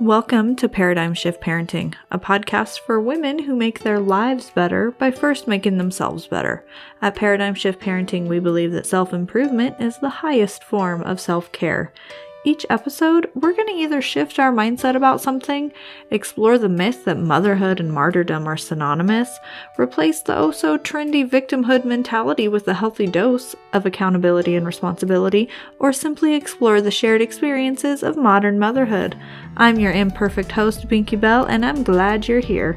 Welcome to Paradigm Shift Parenting, a podcast for women who make their lives better by first making themselves better. At Paradigm Shift Parenting, we believe that self-improvement is the highest form of self-care. Each episode, we're going to either shift our mindset about something, explore the myth that motherhood and martyrdom are synonymous, replace the oh-so-trendy victimhood mentality with a healthy dose of accountability and responsibility, or simply explore the shared experiences of modern motherhood. I'm your imperfect host, Binky Bell, and I'm glad you're here.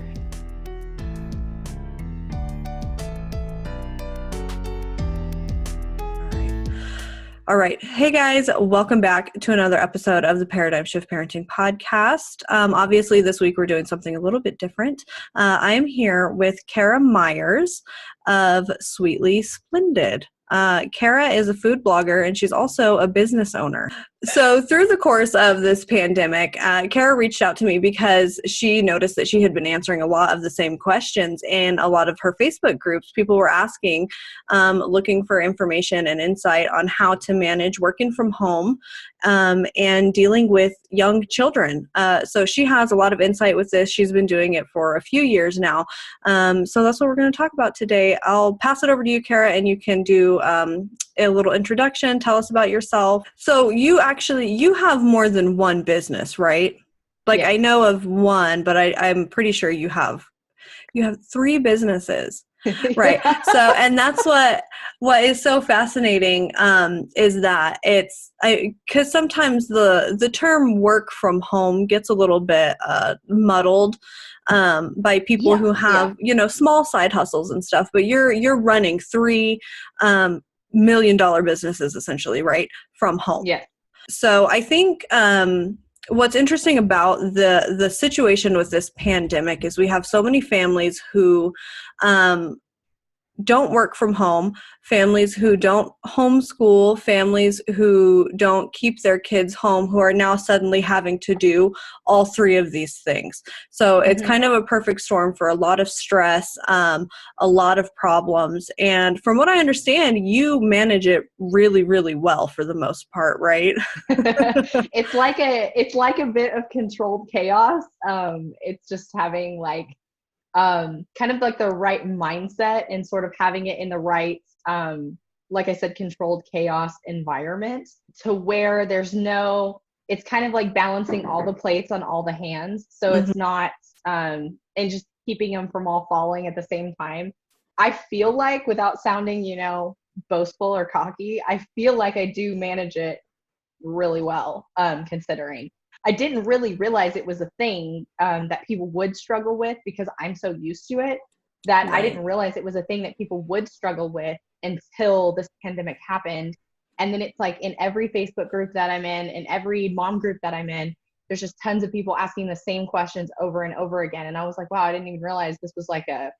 All right. Hey guys, welcome back to another episode of the Paradigm Shift Parenting Podcast. Obviously, this week we're doing something a little bit different. I am here with Kara Myers of Sweetly Splendid. Kara is a food blogger and she's also a business owner. So through the course of this pandemic, Kara reached out to me because she noticed that she had been answering a lot of the same questions in a lot of her Facebook groups. People were asking, looking for information and insight on how to manage working from home and dealing with young children. So she has a lot of insight with this. She's been doing it for a few years now. So that's what we're going to talk about today. I'll pass it over to you, Kara, and you can do a little introduction. Tell us about yourself. So you have more than one business, right? Like, yeah. I know of one, but I'm pretty sure you have 3 businesses. Right. So, and that's what is so fascinating, is that because sometimes the term work from home gets a little bit muddled by people who have, small side hustles and stuff, but you're running 3 $1 million businesses essentially, right? From home. Yeah. So I think, what's interesting about the situation with this pandemic is we have so many families who don't work from home, families who don't homeschool, families who don't keep their kids home, who are now suddenly having to do all 3 of these things. So it's kind of a perfect storm for a lot of stress, a lot of problems. And from what I understand, you manage it really, really well for the most part, right? It's like a bit of controlled chaos. It's just having kind of like the right mindset and sort of having it in the right, like I said, controlled chaos environment to where it's kind of like balancing all the plates on all the hands. So it's not, and just keeping them from all falling at the same time. I feel like, without sounding, boastful or cocky, I feel like I do manage it really well, considering. I didn't really realize it was a thing that people would struggle with because I'm so used to it that right. I didn't realize it was a thing that people would struggle with until this pandemic happened. And then it's like in every Facebook group that I'm in every mom group that I'm in, there's just tons of people asking the same questions over and over again. And I was like, wow, I didn't even realize this was like a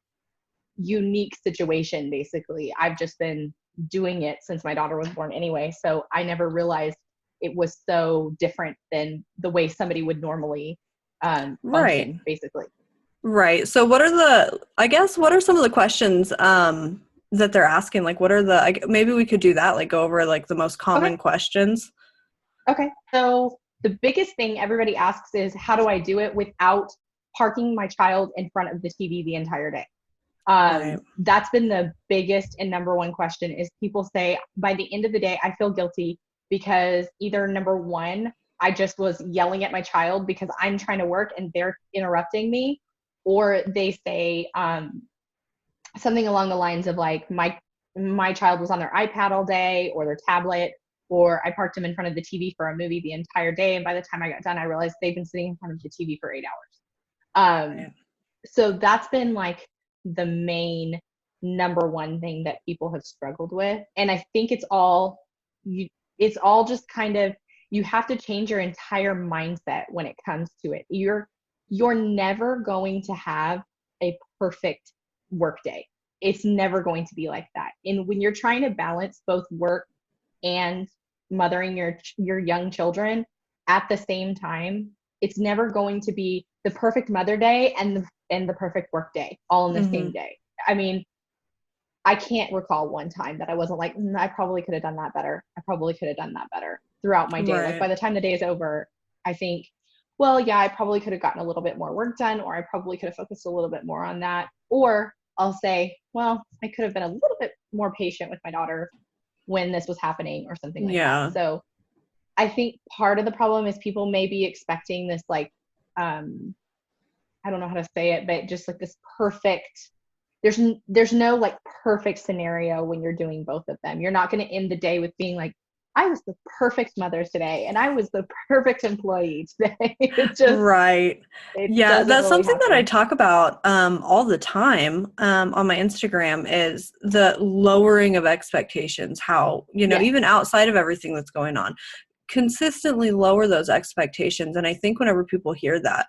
unique situation, basically. I've just been doing it since my daughter was born anyway. So I never realized it was so different than the way somebody would normally function, right. Basically. Right. So what are some of the questions that they're asking? Like, maybe we could do that, like go over like the most common questions. Okay. So the biggest thing everybody asks is, how do I do it without parking my child in front of the TV the entire day? Right. That's been the biggest and number one question. Is people say, by the end of the day, I feel guilty because either, number one, I just was yelling at my child because I'm trying to work and they're interrupting me, or they say something along the lines of like, my child was on their iPad all day or their tablet, or I parked them in front of the TV for a movie the entire day, and by the time I got done, I realized they've been sitting in front of the TV for 8 hours. So that's been like the main number one thing that people have struggled with. And I think it's all just kind of, you have to change your entire mindset when it comes to it. You're never going to have a perfect work day. It's never going to be like that. And when you're trying to balance both work and mothering your young children at the same time, it's never going to be the perfect mother day and the perfect work day all in the same day. I mean, I can't recall one time that I wasn't like, I probably could have done that better. I probably could have done that better throughout my day. Right. Like by the time the day is over, I think well, yeah, I probably could have gotten a little bit more work done, or I probably could have focused a little bit more on that. Or I'll say, well, I could have been a little bit more patient with my daughter when this was happening or something like that. Yeah. So I think part of the problem is people may be expecting this, like, I don't know how to say it, but just like this perfect, there's no like perfect scenario when you're doing both of them. You're not going to end the day with being like, I was the perfect mother today and I was the perfect employee today. Right. It Yeah, doesn't that's really something that I happen. talk about all the time on my Instagram is the lowering of expectations, how, Yes. even outside of everything that's going on, consistently lower those expectations. And I think whenever people hear that,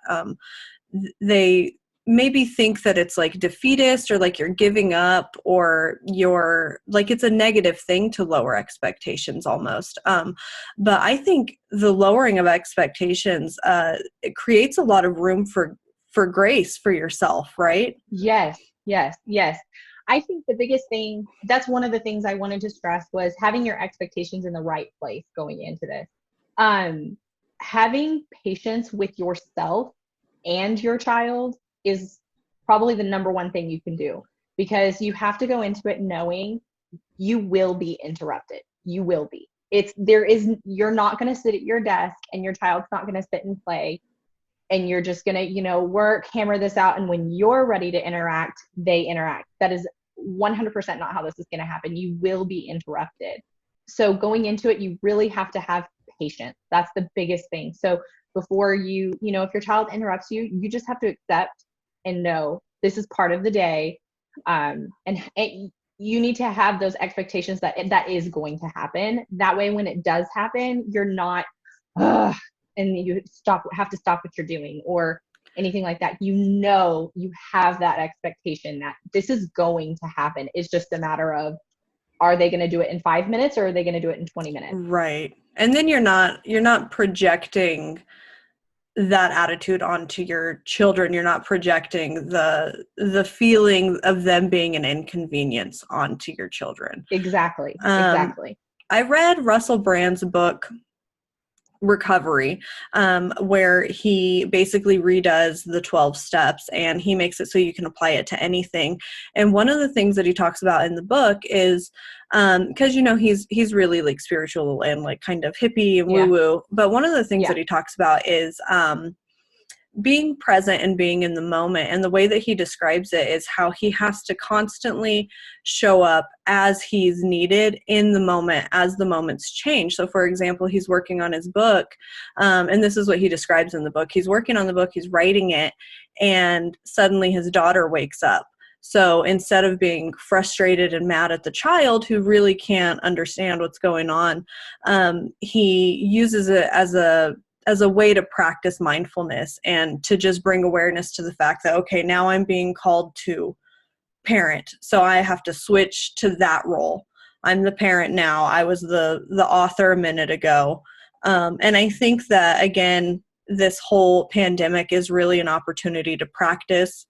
they maybe think that it's like defeatist or like you're giving up or you're like it's a negative thing to lower expectations almost. But I think the lowering of expectations it creates a lot of room for grace for yourself, right? Yes. Yes. Yes. I think the biggest thing, that's one of the things I wanted to stress, was having your expectations in the right place going into this. Um, Having patience with yourself and your child is probably the number one thing you can do, because you have to go into it knowing you will be interrupted. You will be. You're not going to sit at your desk and your child's not going to sit and play, and you're just going to, work, hammer this out. And when you're ready to interact, they interact. That is 100% not how this is going to happen. You will be interrupted. So going into it, you really have to have patience. That's the biggest thing. So before if your child interrupts you, you just have to accept and know this is part of the day. And you need to have those expectations that is going to happen. That way, when it does happen, you're not, and you have to stop what you're doing or anything like that. You have that expectation that this is going to happen. It's just a matter of, are they going to do it in 5 minutes or are they going to do it in 20 minutes? Right. And then you're not projecting that attitude onto your children. You're not projecting the feeling of them being an inconvenience onto your children. Exactly. Um, Exactly. I read Russell Brand's book Recovery, where he basically redoes the 12 steps and he makes it so you can apply it to anything. And one of the things that he talks about in the book is because he's really like spiritual and like kind of hippie and woo Yeah. woo, but one of the things Yeah. that he talks about is being present and being in the moment. And the way that he describes it is how he has to constantly show up as he's needed in the moment as the moments change. So for example, he's working on his book, and this is what he describes in the book. He's working on the book, he's writing it, and suddenly his daughter wakes up. So instead of being frustrated and mad at the child who really can't understand what's going on, he uses it as a way to practice mindfulness and to just bring awareness to the fact that, okay, now I'm being called to parent. So I have to switch to that role. I'm the parent now. I was the author a minute ago. And I think that, again, this whole pandemic is really an opportunity to practice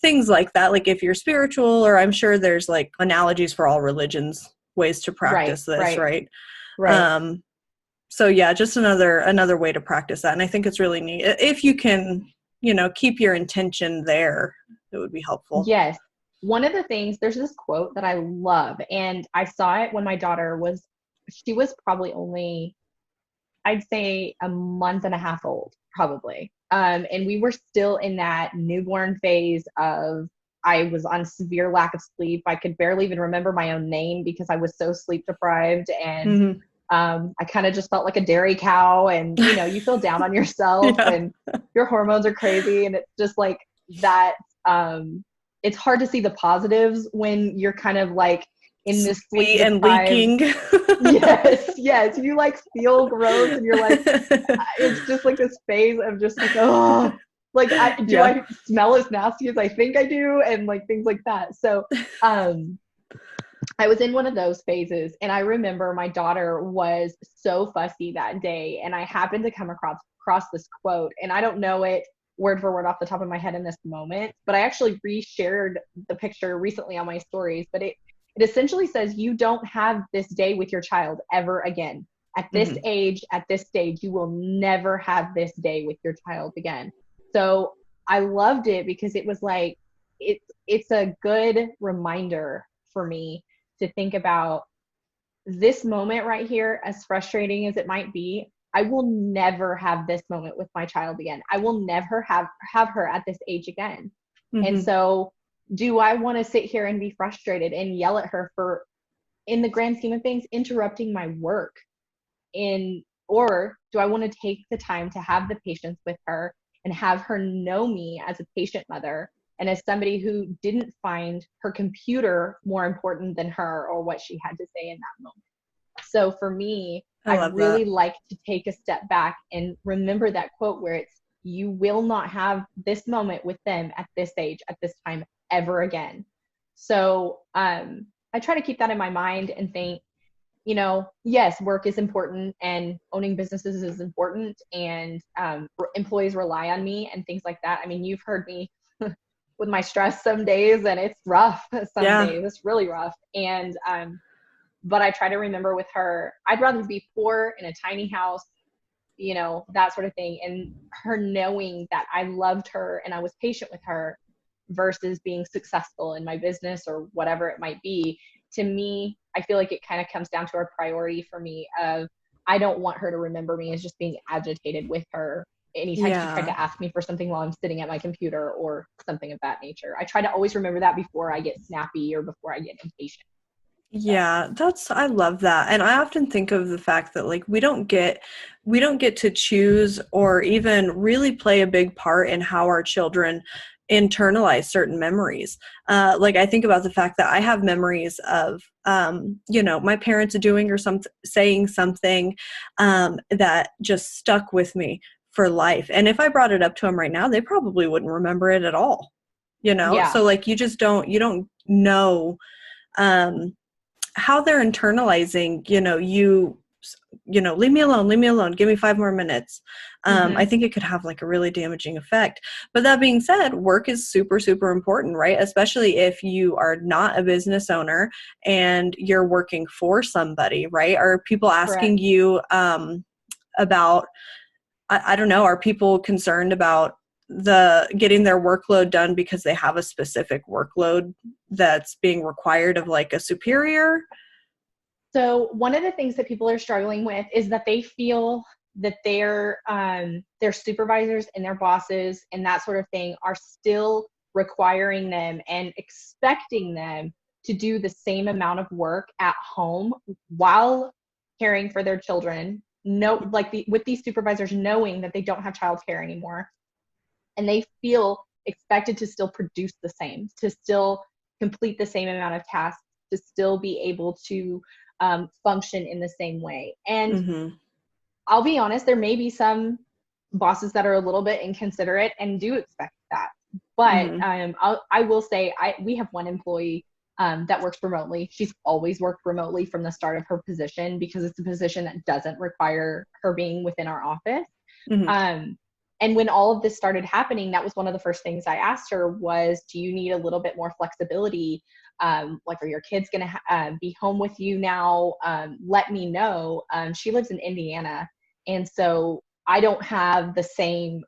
things like that. Like if you're spiritual, or I'm sure there's like analogies for all religions, ways to Right. practice this, Right. right? Right. So yeah, just another way to practice that. And I think it's really neat. If you can, keep your intention there, it would be helpful. Yes. One of the things, there's this quote that I love, and I saw it when my daughter she was probably only, I'd say, a month and a half old, probably. And we were still in that newborn phase of, I was on severe lack of sleep. I could barely even remember my own name because I was so sleep deprived. And Mm-hmm. I kind of just felt like a dairy cow. And, you feel down on yourself Yeah. and your hormones are crazy. And it's just like that. It's hard to see the positives when you're kind of like in this sleep Sweet and deprived. leaking. Yes, yes. You like feel gross and you're like, it's just like this phase of just like, oh, like do Yeah. I smell as nasty as I think I do? And like things like that. So I was in one of those phases, and I remember my daughter was so fussy that day, and I happened to come across this quote, and I don't know it word for word off the top of my head in this moment, but I actually reshared the picture recently on my stories. But it essentially says, you don't have this day with your child ever again. At this age, at this stage, you will never have this day with your child again. So I loved it because it was like, it's a good reminder for me to think about this moment right here, as frustrating as it might be. I will never have this moment with my child again. I will never have her at this age again. And so do I want to sit here and be frustrated and yell at her for, in the grand scheme of things, interrupting my work? Or do I want to take the time to have the patience with her and have her know me as a patient mother and as somebody who didn't find her computer more important than her or what she had to say in that moment? So for me, I really like to take a step back and remember that quote where it's, you will not have this moment with them at this age, at this time, ever again. So I try to keep that in my mind and think, you know, yes, work is important and owning businesses is important, and employees rely on me and things like that. I mean, you've heard me with my stress some days, and it's rough some days. It's really rough. And but I try to remember with her, I'd rather be poor in a tiny house, you know, that sort of thing. And her knowing that I loved her and I was patient with her versus being successful in my business or whatever it might be. To me, I feel like it kind of comes down to a priority for me of, I don't want her to remember me as just being agitated with her anytime she tried to ask me for something while I'm sitting at my computer or something of that nature. I try to always remember that before I get snappy or before I get impatient. Yeah, I love that. And I often think of the fact that like we don't get to choose or even really play a big part in how our children internalize certain memories. Like I think about the fact that I have memories of you know, my parents doing or saying something that just stuck with me for life. And if I brought it up to them right now, they probably wouldn't remember it at all. You know? Yeah. So like you don't know how they're internalizing, you know, leave me alone, give me 5 more minutes. I think it could have like a really damaging effect. But that being said, work is super, super important, right? Especially if you are not a business owner and you're working for somebody, right? Are people asking you about, I don't know, are people concerned about getting their workload done because they have a specific workload that's being required of like a superior? So one of the things that people are struggling with is that they feel that their supervisors and their bosses and that sort of thing are still requiring them and expecting them to do the same amount of work at home while caring for their children. With these supervisors knowing that they don't have childcare anymore, and they feel expected to still produce the same, to still complete the same amount of tasks, to still be able to function in the same way. And I'll be honest, there may be some bosses that are a little bit inconsiderate and do expect that. But I will say, we have one employee that works remotely. She's always worked remotely from the start of her position because it's a position that doesn't require her being within our office. And when all of this started happening, that was one of the first things I asked her was, do you need a little bit more flexibility? Like, are your kids going to be home with you now? Let me know. She lives in Indiana. And so I don't have the same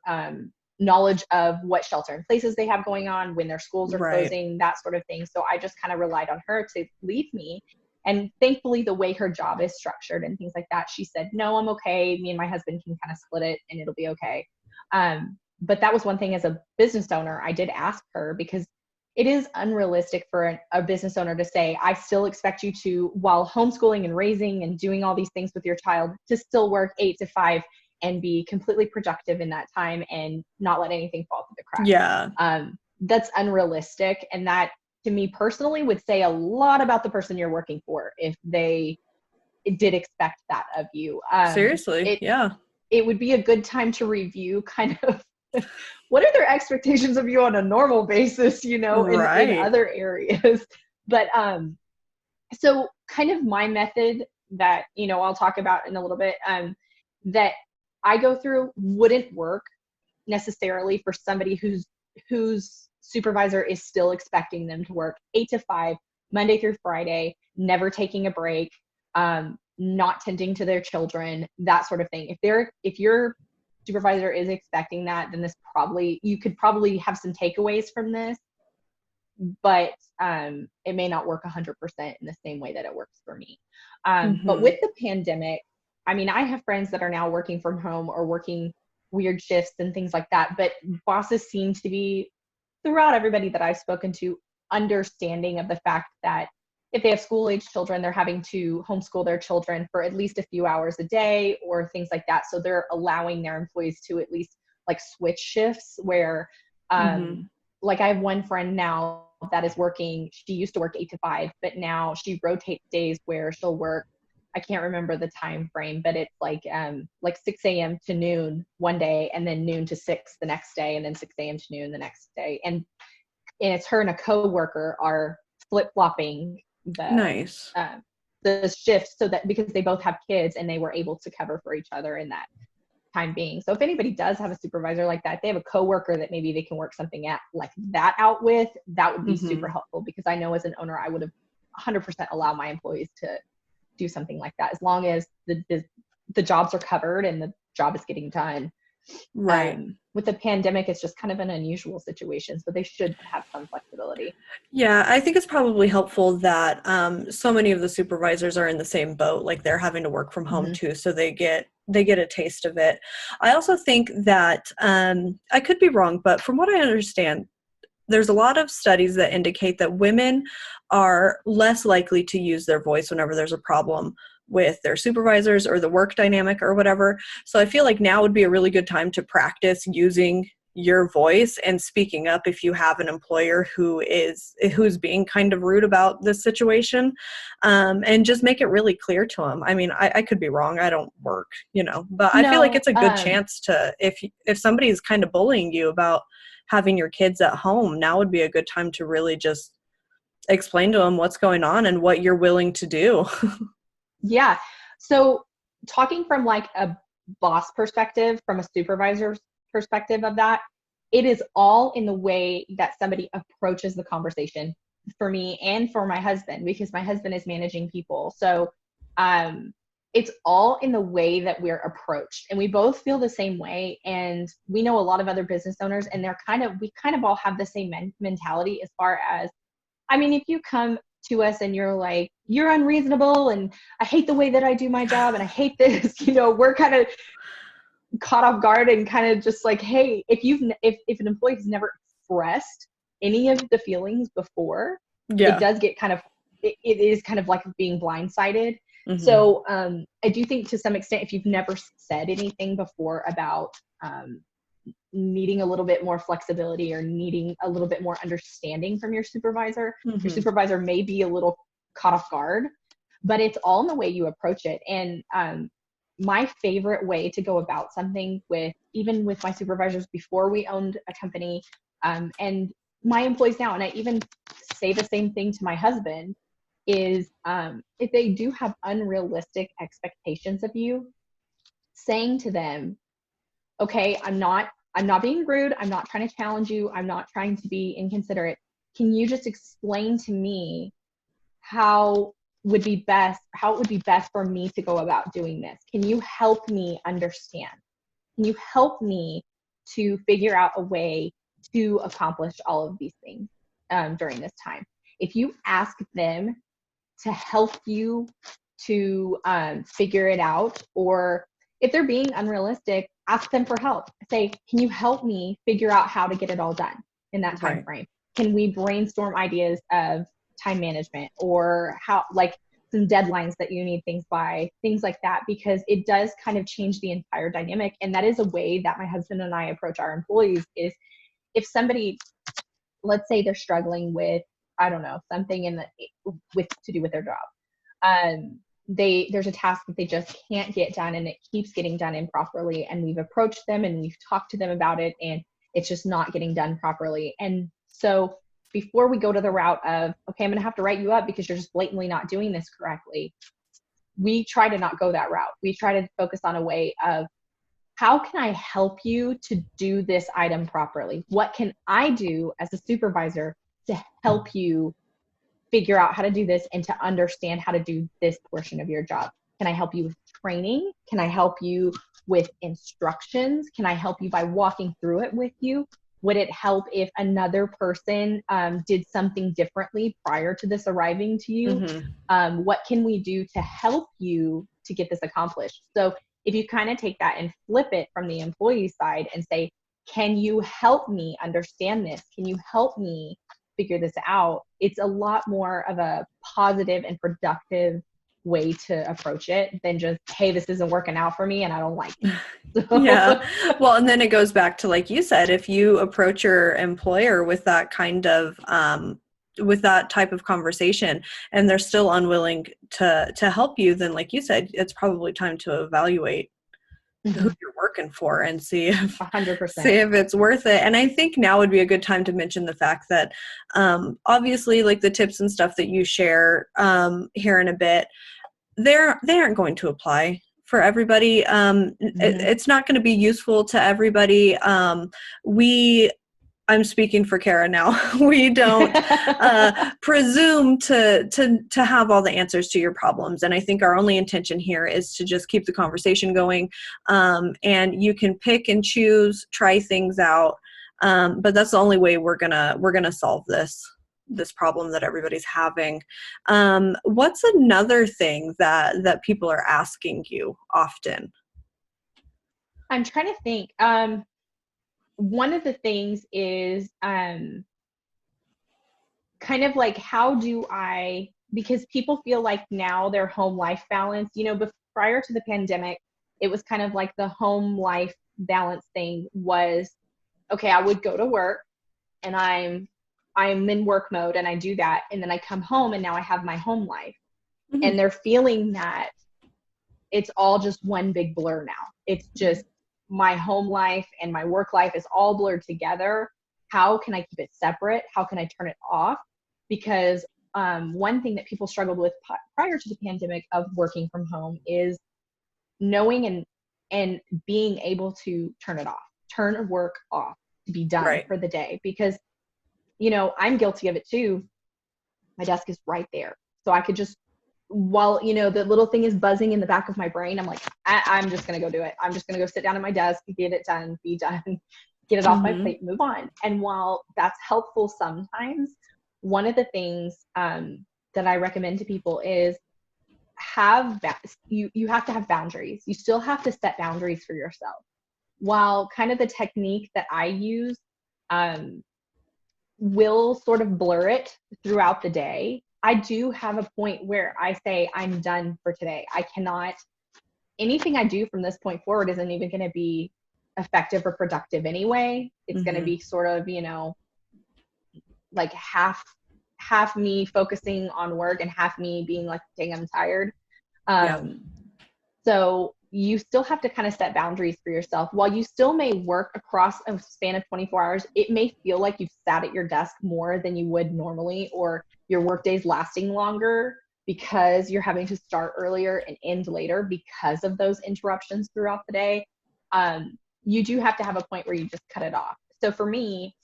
knowledge of what shelter in places they have going on, when their schools are closing, that sort of thing. So I just kind of relied on her to leave me. And thankfully, the way her job is structured and things like that, she said, no, I'm okay. Me and my husband can kind of split it and it'll be okay. But that was one thing as a business owner, I did ask her, because it is unrealistic for a business owner to say, I still expect you to, while homeschooling and raising and doing all these things with your child, to still work 8 to 5 and be completely productive in that time and not let anything fall through the cracks. Yeah. That's unrealistic. And that, to me personally, would say a lot about the person you're working for if they did expect that of you. Seriously, yeah. It would be a good time to review kind of what are their expectations of you on a normal basis, you know, in other areas. But so kind of my method that, you know, I'll talk about in a little bit, that I go through wouldn't work necessarily for somebody whose supervisor is still expecting them to work 8 to 5, Monday through Friday, never taking a break, not tending to their children, that sort of thing. If your supervisor is expecting that, then you could probably have some takeaways from this, but it may not work 100% in the same way that it works for me. But with the pandemic, I mean, I have friends that are now working from home or working weird shifts and things like that, but bosses seem to be, throughout everybody that I've spoken to, understanding of the fact that if they have school-age children, they're having to homeschool their children for at least a few hours a day or things like that. So they're allowing their employees to at least like switch shifts where, like I have one friend now that is working, she used to work 8 to 5, but now she rotates days where she'll work, I can't remember the time frame, but it's like 6 a.m. to noon one day, and then noon to 6 the next day, and then 6 a.m. to noon the next day. And it's her and a coworker are flip-flopping the shifts, so that because they both have kids and they were able to cover for each other in that time being. So if anybody does have a supervisor like that, if they have a coworker that maybe they can work something out with, that would be super helpful, because I know as an owner, I would have 100% allow my employees to do something like that, as long as the jobs are covered and the job is getting done. Right. With the pandemic, it's just kind of an unusual situation, so they should have some flexibility. Yeah, I think it's probably helpful that so many of the supervisors are in the same boat, like they're having to work from home too, so they get a taste of it. I also think that I could be wrong, but from what I understand, there's a lot of studies that indicate that women are less likely to use their voice whenever there's a problem with their supervisors or the work dynamic or whatever. So I feel like now would be a really good time to practice using your voice and speaking up if you have an employer who's being kind of rude about this situation, and just make it really clear to them. I mean, I could be wrong. I don't work, but I feel like it's a good chance to, if somebody's kind of bullying you about having your kids at home, now would be a good time to really just explain to them what's going on and what you're willing to do. Yeah. So talking from like a boss perspective, from a supervisor's perspective of that, it is all in the way that somebody approaches the conversation for me and for my husband, because my husband is managing people. So it's all in the way that we're approached, and we both feel the same way. And we know a lot of other business owners, and we kind of all have the same mentality, as far as, I mean, if you come to us and you're like, you're unreasonable and I hate the way that I do my job and I hate this, we're kind of caught off guard and kind of just like, hey, if an employee has never expressed any of the feelings before, it does get it is kind of like being blindsided. So I do think, to some extent, if you've never said anything before about needing a little bit more flexibility or needing a little bit more understanding from your supervisor, your supervisor may be a little caught off guard, but it's all in the way you approach it. And my favorite way to go about something, even with my supervisors before we owned a company, and my employees now, and I even say the same thing to my husband, is if they do have unrealistic expectations of you, saying to them, okay, I'm not being rude. I'm not trying to challenge you. I'm not trying to be inconsiderate. Can you just explain to me how it would be best for me to go about doing this? Can you help me understand? Can you help me to figure out a way to accomplish all of these things during this time? If you ask them to help you to figure it out, or if they're being unrealistic, ask them for help. Say, can you help me figure out how to get it all done in that time frame? Can we brainstorm ideas of time management, or how, like, some deadlines that you need things by, things like that, because it does kind of change the entire dynamic. And that is a way that my husband and I approach our employees. Is if somebody, let's say they're struggling with, I don't know, something to do with their job. There's a task that they just can't get done, and it keeps getting done improperly. And we've approached them and we've talked to them about it, and it's just not getting done properly. And so before we go to the route of, okay, I'm going to have to write you up because you're just blatantly not doing this correctly, we try to not go that route. We try to focus on a way of, how can I help you to do this item properly? What can I do as a supervisor to help you figure out how to do this and to understand how to do this portion of your job? Can I help you with training? Can I help you with instructions? Can I help you by walking through it with you? Would it help if another person did something differently prior to this arriving to you? Mm-hmm. What can we do to help you to get this accomplished? So if you kind of take that and flip it from the employee side and say, can you help me understand this? Can you help me figure this out? It's a lot more of a positive and productive way to approach it than just, hey, this isn't working out for me and I don't like it. So. Yeah. Well, and then it goes back to, like you said, if you approach your employer with that kind of with that type of conversation and they're still unwilling to help you, then like you said, it's probably time to evaluate who you're working for and see if 100%. it's worth it. And I think now would be a good time to mention the fact that obviously, like the tips and stuff that you share here in a bit, they aren't going to apply for everybody. It's not going to be useful to everybody. I'm speaking for Kara now. We don't presume to have all the answers to your problems. And I think our only intention here is to just keep the conversation going. And you can pick and choose, try things out. But that's the only way we're gonna solve this problem that everybody's having. What's another thing that people are asking you often? I'm trying to think. One of the things is kind of like, how do I, because people feel like now their home life balance, prior to the pandemic, it was kind of like the home life balance thing was, okay, I would go to work and I'm in work mode and I do that. And then I come home and now I have my home life. Mm-hmm. And they're feeling that it's all just one big blur now. It's just my home life and my work life is all blurred together. How can I keep it separate? How can I turn it off? Because one thing that people struggled with prior to the pandemic of working from home is knowing and being able to turn it off, turn work off, to be done Right. for the day. Because, I'm guilty of it too. My desk is right there. So I could just, while, the little thing is buzzing in the back of my brain, I'm like, I'm just going to go do it. I'm just going to go sit down at my desk, get it done, be done, get it off my plate, move on. And while that's helpful sometimes, one of the things that I recommend to people is you have to have boundaries. You still have to set boundaries for yourself. While kind of the technique that I use will sort of blur it throughout the day, I do have a point where I say, I'm done for today. I cannot, anything I do from this point forward isn't even going to be effective or productive anyway. It's going to be sort of, like half me focusing on work and half me being like, dang, I'm tired. So you still have to kind of set boundaries for yourself. While you still may work across a span of 24 hours, it may feel like you've sat at your desk more than you would normally, or your workday's lasting longer because you're having to start earlier and end later because of those interruptions throughout the day. You do have to have a point where you just cut it off. So for me,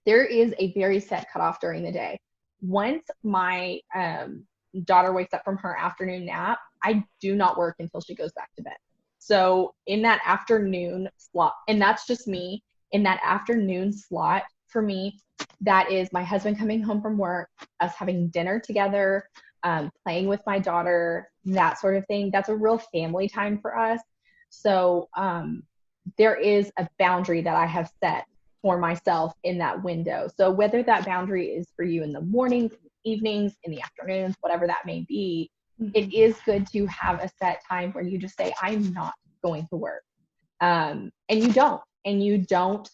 there is a very set cutoff during the day. Once my daughter wakes up from her afternoon nap, I do not work until she goes back to bed. So in that afternoon slot, and that's just me, in that afternoon slot for me, that is my husband coming home from work, us having dinner together, playing with my daughter, that sort of thing. That's a real family time for us. So there is a boundary that I have set for myself in that window. So whether that boundary is for you in the mornings, evenings, in the afternoons, whatever that may be, it is good to have a set time where you just say, I'm not going to work. And you don't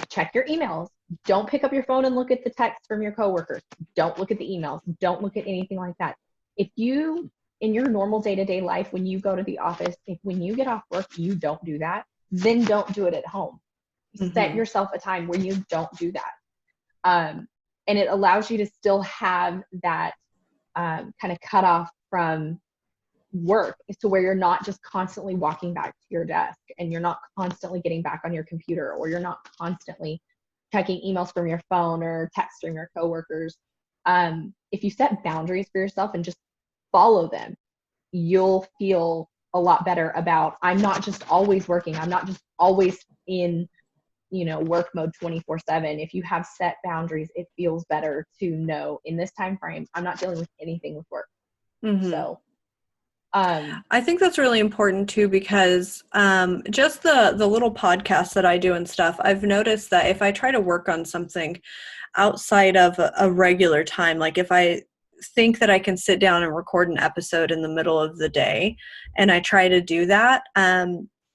check your emails. Don't pick up your phone and look at the texts from your coworkers. Don't look at the emails. Don't look at anything like that. If you, in your normal day-to-day life, when you go to the office, when you get off work, you don't do that, then don't do it at home. Set yourself a time where you don't do that. And it allows you to still have that kind of cutoff from work, to where you're not just constantly walking back to your desk and you're not constantly getting back on your computer, or you're not constantly checking emails from your phone or texting your coworkers. If you set boundaries for yourself and just follow them, you'll feel a lot better about, I'm not just always working. I'm not just always in, work mode 24/7. If you have set boundaries, it feels better to know in this time frame, I'm not dealing with anything with work. So, I think that's really important too, because just the little podcasts that I do and stuff, I've noticed that if I try to work on something outside of a regular time, like if I think that I can sit down and record an episode in the middle of the day and I try to do that,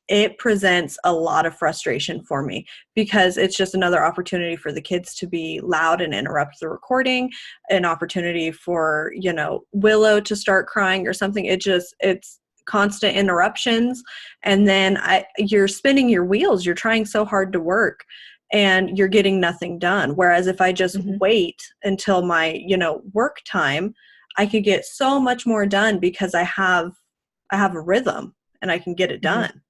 it presents a lot of frustration for me, because it's just another opportunity for the kids to be loud and interrupt the recording, an opportunity for, Willow to start crying or something. It's constant interruptions. And then you're spinning your wheels. You're trying so hard to work and you're getting nothing done. Whereas if I just wait until my, work time, I could get so much more done because I have a rhythm and I can get it done.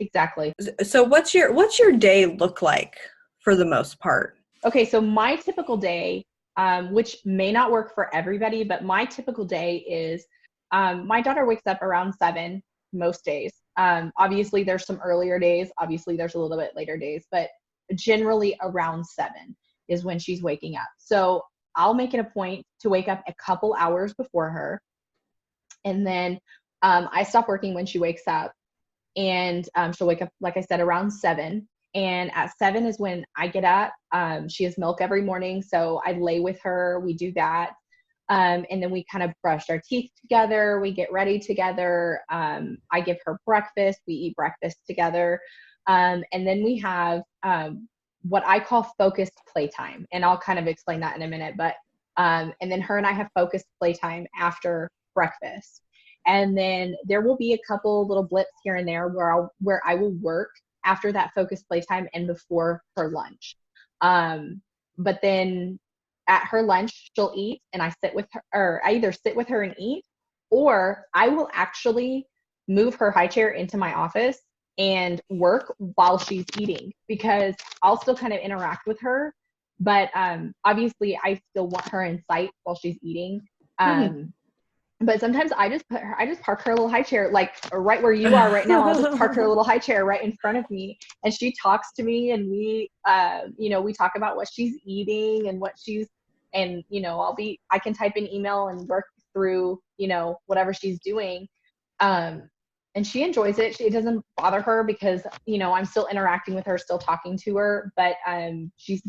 Exactly. So what's your day look like for the most part? Okay, so my typical day, which may not work for everybody, but my typical day is, my daughter wakes up around 7 most days. Obviously there's some earlier days, obviously there's a little bit later days, but generally around 7 is when she's waking up. So I'll make it a point to wake up a couple hours before her. And then I stop working when she wakes up. And she'll wake up, like I said, around 7. And at 7 is when I get up. She has milk every morning, so I lay with her. We do that. And then we kind of brush our teeth together. We get ready together. I give her breakfast. We eat breakfast together. And then we have what I call focused playtime. And I'll kind of explain that in a minute. But and then her and I have focused playtime after breakfast. And then there will be a couple little blips here and there where I will work after that focused playtime and before her lunch. But then at her lunch, she'll eat and I sit with her, or I either sit with her and eat, or I will actually move her high chair into my office and work while she's eating, because I'll still kind of interact with her. But obviously I still want her in sight while she's eating. But sometimes I just park her little high chair, like right where you are right now. I'll just park her little high chair right in front of me, and she talks to me, and we talk about what she's eating and I can type an email and work through, whatever she's doing. And she enjoys it. It doesn't bother her because, I'm still interacting with her, still talking to her, but she's,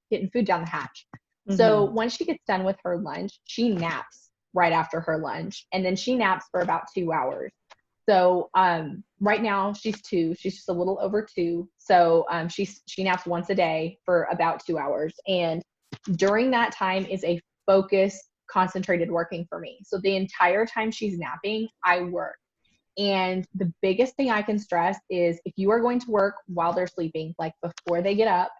getting food down the hatch. So once she gets done with her lunch, she naps right after her lunch, and then she naps for about 2 hours. So right now she's 2. She's just a little over 2. So she naps once a day for about 2 hours, and during that time is a focused, concentrated working for me. So the entire time she's napping, I work. And the biggest thing I can stress is, if you are going to work while they're sleeping, like before they get up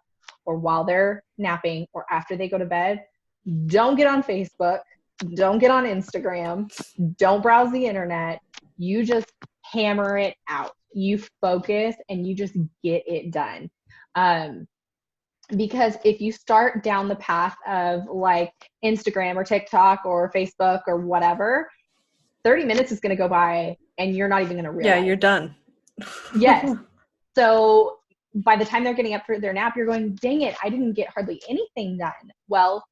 or while they're napping or after they go to bed, don't get on Facebook. Don't get on Instagram. Don't browse the internet. You just hammer it out. You focus and you just get it done. Because if you start down the path of like Instagram or TikTok or Facebook or whatever, 30 minutes is going to go by and you're not even going to realize. Yeah, you're done. Yes. So by the time they're getting up for their nap, you're going, dang it, I didn't get hardly anything done. Well,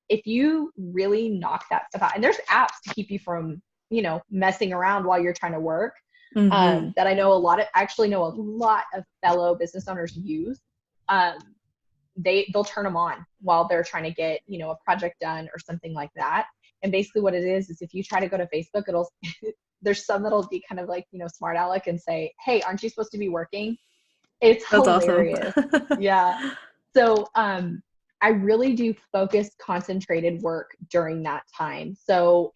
if you really knock that stuff out, and there's apps to keep you from, messing around while you're trying to work, that I actually know a lot of fellow business owners use. They'll turn them on while they're trying to get, a project done or something like that. And basically what it is if you try to go to Facebook, there's some that'll be kind of like, smart aleck and say, hey, aren't you supposed to be working? It's That's hilarious. Awesome. Yeah. So, I really do focus concentrated work during that time. So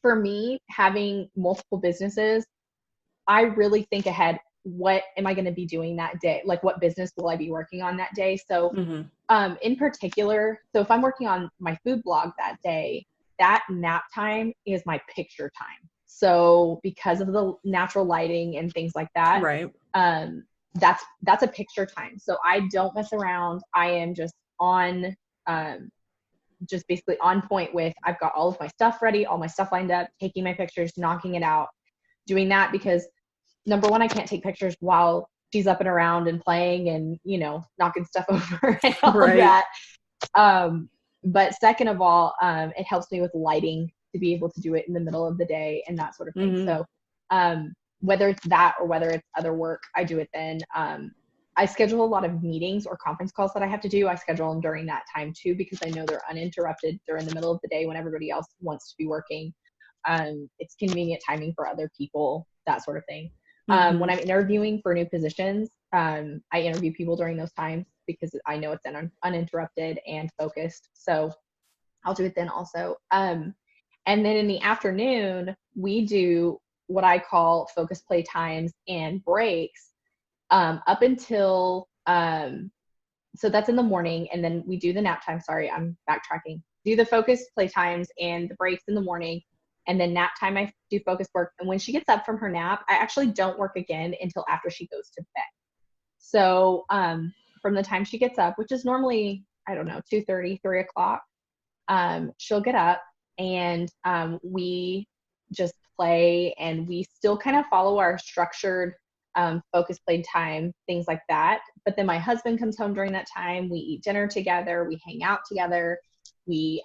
for me, having multiple businesses, I really think ahead, what am I going to be doing that day? Like, what business will I be working on that day? So in particular, so if I'm working on my food blog that day, that nap time is my picture time. So because of the natural lighting and things like that, right. That's a picture time. So I don't mess around. I am just on just basically on point with, I've got all of my stuff ready, all my stuff lined up, taking my pictures, knocking it out, doing that because number one, I can't take pictures while she's up and around and playing and, you know, knocking stuff over and all of that. But second of all, it helps me with lighting to be able to do it in the middle of the day and that sort of thing. So whether it's that or whether it's other work, I do it then. I schedule a lot of meetings or conference calls that I have to do. I schedule them during that time too, because I know they're uninterrupted. They're in the middle of the day when everybody else wants to be working. It's convenient timing for other people, that sort of thing. When I'm interviewing for new positions, I interview people during those times because I know it's uninterrupted and focused. So I'll do it then also. And then in the afternoon, we do what I call focus play times and breaks up until, so that's in the morning. And then we do the nap time. Sorry, I'm backtracking. Do the focus play times and the breaks in the morning. And then nap time, I do focus work. And when she gets up from her nap, I actually don't work again until after she goes to bed. So from the time she gets up, which is normally, I don't know, 2:30, 3 o'clock, she'll get up and we just play and we still kind of follow our structured focus play time, things like that. But then my husband comes home during that time. We eat dinner together. We hang out together. We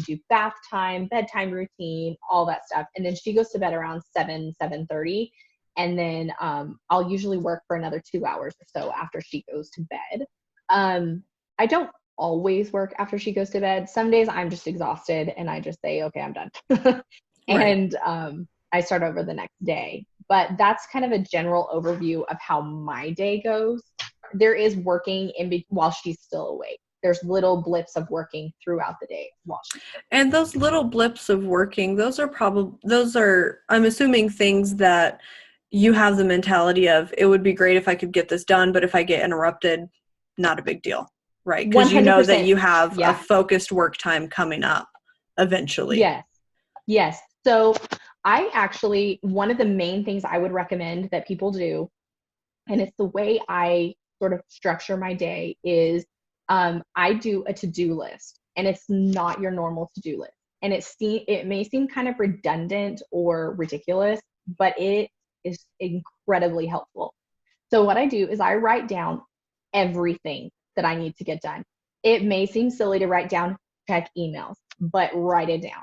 do bath time, bedtime routine, all that stuff. And then she goes to bed around 7:30. And then I'll usually work for another 2 hours or so after she goes to bed. I don't always work after she goes to bed. Some days I'm just exhausted and I just say, okay, I'm done. And I start over the next day. But that's kind of a general overview of how my day goes. There is working while she's still awake. There's little blips of working throughout the day while she's awake. And those little blips of working, those are, I'm assuming, things that you have the mentality of, it would be great if I could get this done, but if I get interrupted, not a big deal, right? Because you know that you have a focused work time coming up eventually. Yes. So I actually, one of the main things I would recommend that people do, and it's the way I sort of structure my day, is I do a to-do list, and it's not your normal to-do list. And it may seem kind of redundant or ridiculous, but it is incredibly helpful. So what I do is I write down everything that I need to get done. It may seem silly to write down, check emails, but write it down.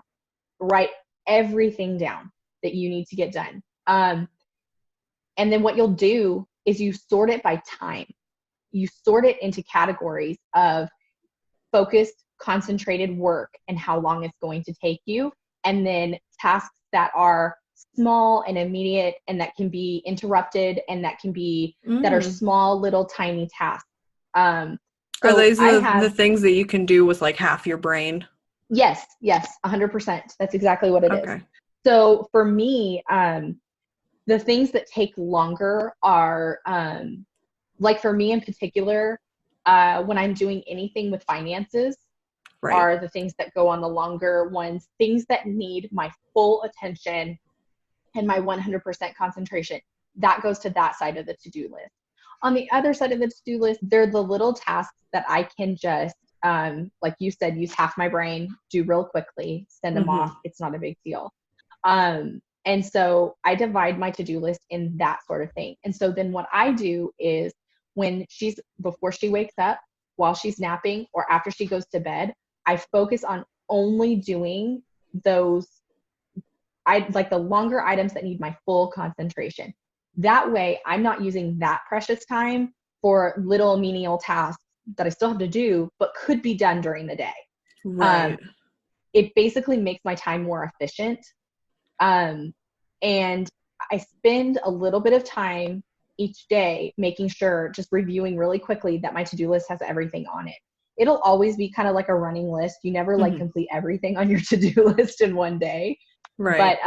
Write everything down that you need to get done. And then what you'll do is you sort it by time. You sort it into categories of focused, concentrated work and how long it's going to take you. And then tasks that are small and immediate and that can be interrupted and that can be, that are small, little, tiny tasks. Are those the things that you can do with like half your brain? Yes, 100%. That's exactly what it is. So for me, the things that take longer are, like for me in particular, when I'm doing anything with finances, are the things that go on the longer ones, things that need my full attention and my 100% concentration. That goes to that side of the to-do list. On the other side of the to-do list, they're the little tasks that I can just, like you said, use half my brain, do real quickly, send them off. It's not a big deal. And so I divide my to-do list in that sort of thing. And so then what I do is before she wakes up, while she's napping, or after she goes to bed, I focus on only doing those, like the longer items that need my full concentration. That way I'm not using that precious time for little menial tasks that I still have to do, but could be done during the day. It basically makes my time more efficient. And I spend a little bit of time each day making sure, just reviewing really quickly, that my to-do list has everything on it. It'll always be kind of like a running list. You never like complete everything on your to-do list in one day. But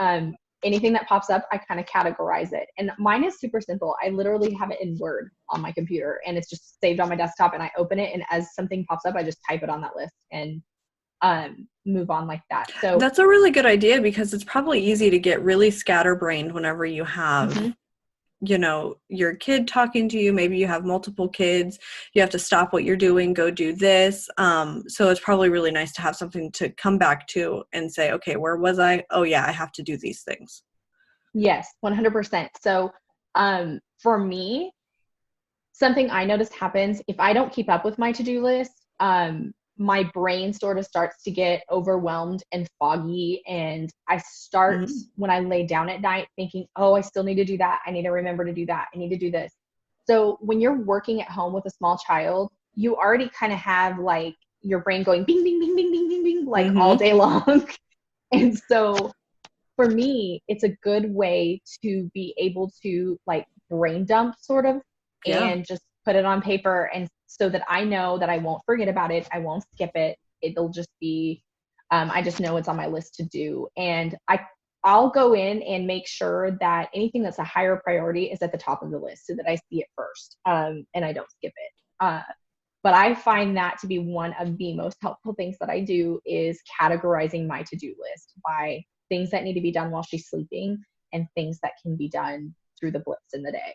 anything that pops up, I kind of categorize it. And mine is super simple. I literally have it in Word on my computer, and it's just saved on my desktop, and I open it, and as something pops up, I just type it on that list and move on like that. So that's a really good idea, because it's probably easy to get really scatterbrained whenever you have your kid talking to you. Maybe you have multiple kids. You have to stop what you're doing, go do this. So it's probably really nice to have something to come back to and say, okay, where was I? Oh yeah, I have to do these things. Yes, 100%. So for me, something I noticed happens if I don't keep up with my to-do list, my brain sort of starts to get overwhelmed and foggy. And I start when I lay down at night thinking, oh, I still need to do that. I need to remember to do that. I need to do this. So when you're working at home with a small child, you already kind of have like your brain going bing, bing, bing, bing, bing, bing, bing, like all day long. And so for me, it's a good way to be able to like brain dump sort of and just put it on paper, and so that I know that I won't forget about it. I won't skip it. It'll just be, I just know it's on my list to do. And I'll go in and make sure that anything that's a higher priority is at the top of the list so that I see it first, and I don't skip it. But I find that to be one of the most helpful things that I do is categorizing my to-do list by things that need to be done while she's sleeping and things that can be done through the blips in the day.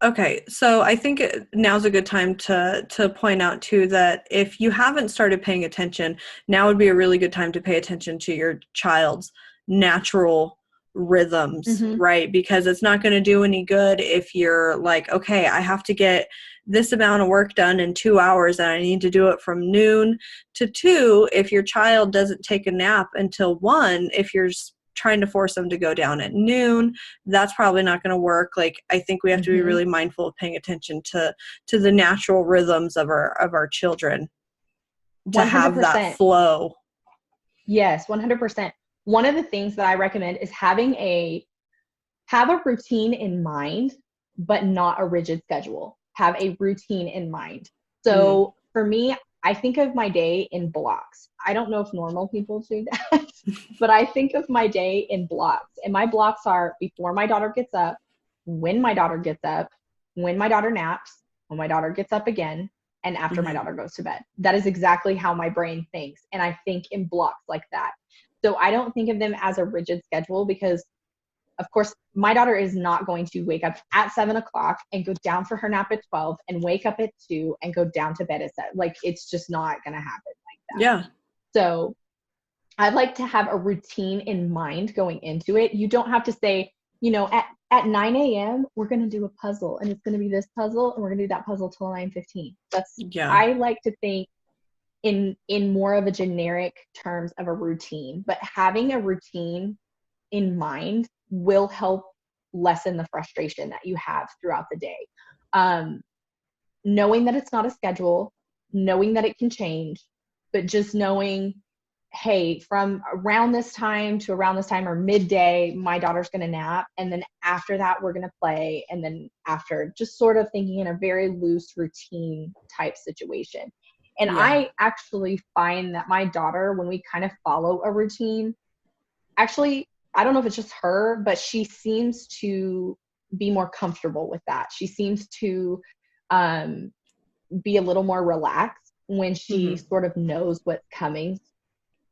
Okay, so I think now's a good time to point out too that if you haven't started paying attention, now would be a really good time to pay attention to your child's natural rhythms, right? Because it's not going to do any good if you're like, okay, I have to get this amount of work done in 2 hours and I need to do it from noon to 2. If your child doesn't take a nap until 1, if you're trying to force them to go down at noon, that's probably not going to work. Like, I think we have to be really mindful of paying attention to the natural rhythms of our children to 100%. have that flow. Yes, 100%. One of the things that I recommend is have a routine in mind, but not a rigid schedule. Have a routine in mind. So for me, I think of my day in blocks. I don't know if normal people do that, but I think of my day in blocks. And my blocks are before my daughter gets up, when my daughter gets up, when my daughter naps, when my daughter gets up again, and after my daughter goes to bed. That is exactly how my brain thinks. And I think in blocks like that. So I don't think of them as a rigid schedule because, of course, my daughter is not going to wake up at 7 o'clock and go down for her nap at 12 and wake up at 2 and go down to bed at 7. Like, it's just not going to happen like that. Yeah. So I'd like to have a routine in mind going into it. You don't have to say, at 9 a.m., we're going to do a puzzle and it's going to be this puzzle and we're going to do that puzzle till 9:15. I like to think in more of a generic terms of a routine, but having a routine in mind will help lessen the frustration that you have throughout the day. Knowing that it's not a schedule, knowing that it can change, but just knowing, hey, from around this time to around this time or midday, my daughter's going to nap. And then after that, we're going to play. And then after, just sort of thinking in a very loose routine type situation. And I actually find that my daughter, when we kind of follow a routine, actually, I don't know if it's just her, but she seems to be more comfortable with that. She seems to be a little more relaxed when she sort of knows what's coming,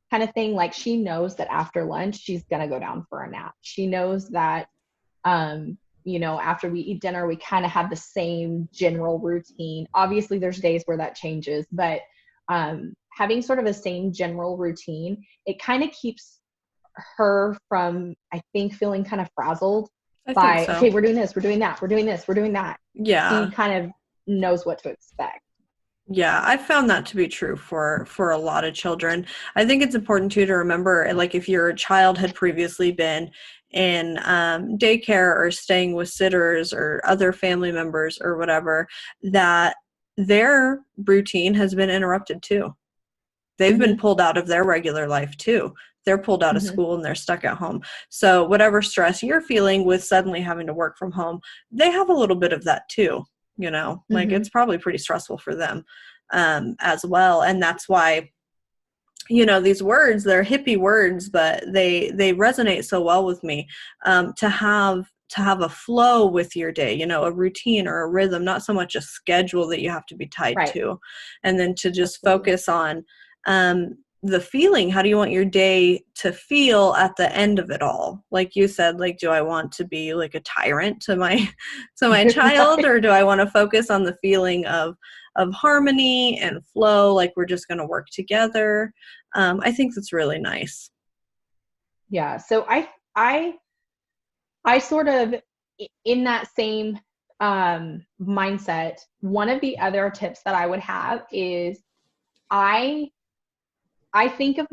kind of thing. Like, she knows that after lunch, she's going to go down for a nap. She knows that, after we eat dinner, we kind of have the same general routine. Obviously, there's days where that changes, but having sort of a same general routine, it kind of keeps her from, I think, feeling kind of frazzled by, okay, we're doing this, we're doing that, we're doing this, we're doing that. Yeah. She kind of knows what to expect. Yeah, I've found that to be true for a lot of children. I think it's important too to remember, like, if your child had previously been in daycare or staying with sitters or other family members or whatever, that their routine has been interrupted too. They've been pulled out of their regular life too. They're pulled out of school and they're stuck at home. So whatever stress you're feeling with suddenly having to work from home, they have a little bit of that too. Like, it's probably pretty stressful for them as well. And that's why, these words, they're hippie words, but they resonate so well with me, to have a flow with your day, a routine or a rhythm, not so much a schedule that you have to be tied to. And then to just focus on, the feeling. How do you want your day to feel at the end of it all? Like you said, like, do I want to be like a tyrant to my child, or do I want to focus on the feeling of harmony and flow, like we're just going to work together? I think that's really nice. Yeah. So I sort of, in that same mindset, one of the other tips that I would have is I think of,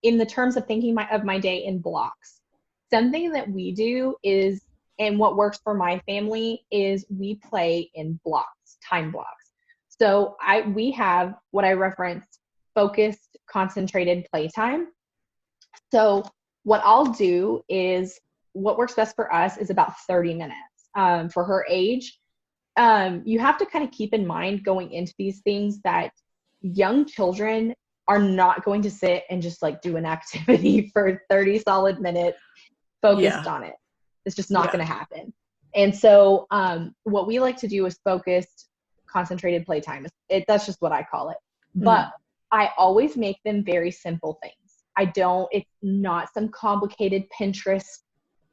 in the terms of thinking of my day in blocks. Something that we do is, and what works for my family is, we play in blocks, time blocks. So we have what I referenced, focused, concentrated playtime. So what I'll do is, what works best for us is about 30 minutes. For her age, you have to kind of keep in mind going into these things that young children are not going to sit and just like do an activity for 30 solid minutes focused on it. It's just not going to happen. And so what we like to do is focused, concentrated playtime. That's just what I call it. But I always make them very simple things. It's not some complicated Pinterest,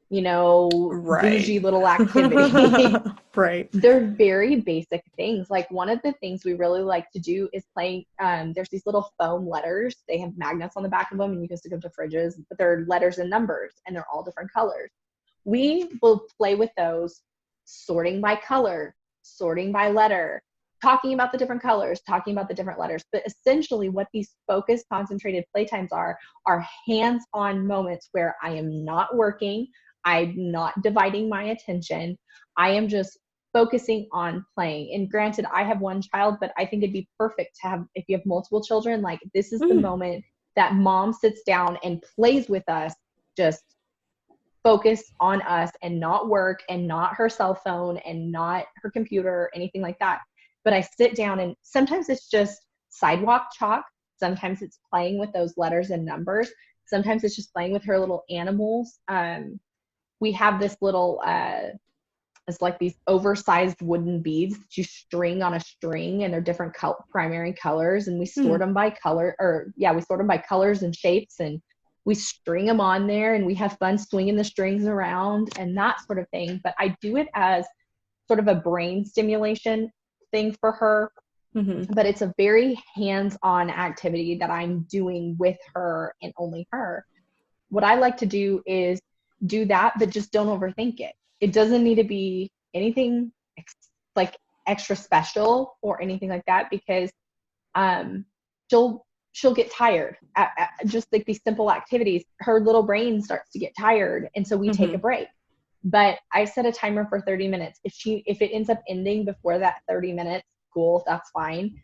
bougie little activity. Right. They're very basic things. Like, one of the things we really like to do is play, there's these little foam letters. They have magnets on the back of them, and you can stick them to fridges, but they're letters and numbers, and they're all different colors. We will play with those, sorting by color, sorting by letter, talking about the different colors, talking about the different letters. But essentially what these focused, concentrated playtimes are hands-on moments where I am not working, I'm not dividing my attention, I am just focusing on playing. And granted, I have one child, but I think it'd be perfect to have, if you have multiple children, like, this is the moment that mom sits down and plays with us, just focused on us, and not work, and not her cell phone, and not her computer, anything like that. But I sit down, and sometimes it's just sidewalk chalk. Sometimes it's playing with those letters and numbers. Sometimes it's just playing with her little animals. We have this little, it's like these oversized wooden beads that you string on a string, and they're different primary colors. And we sort them by color, we sort them by colors and shapes, and we string them on there, and we have fun swinging the strings around and that sort of thing. But I do it as sort of a brain stimulation thing for her. But it's a very hands-on activity that I'm doing with her and only her. What I like to do is do that, but just don't overthink it. It doesn't need to be anything like extra special or anything like that, because she'll get tired at just like these simple activities. Her little brain starts to get tired, and so we take a break. But I set a timer for 30 minutes. If it ends up ending before that 30 minutes, cool, that's fine.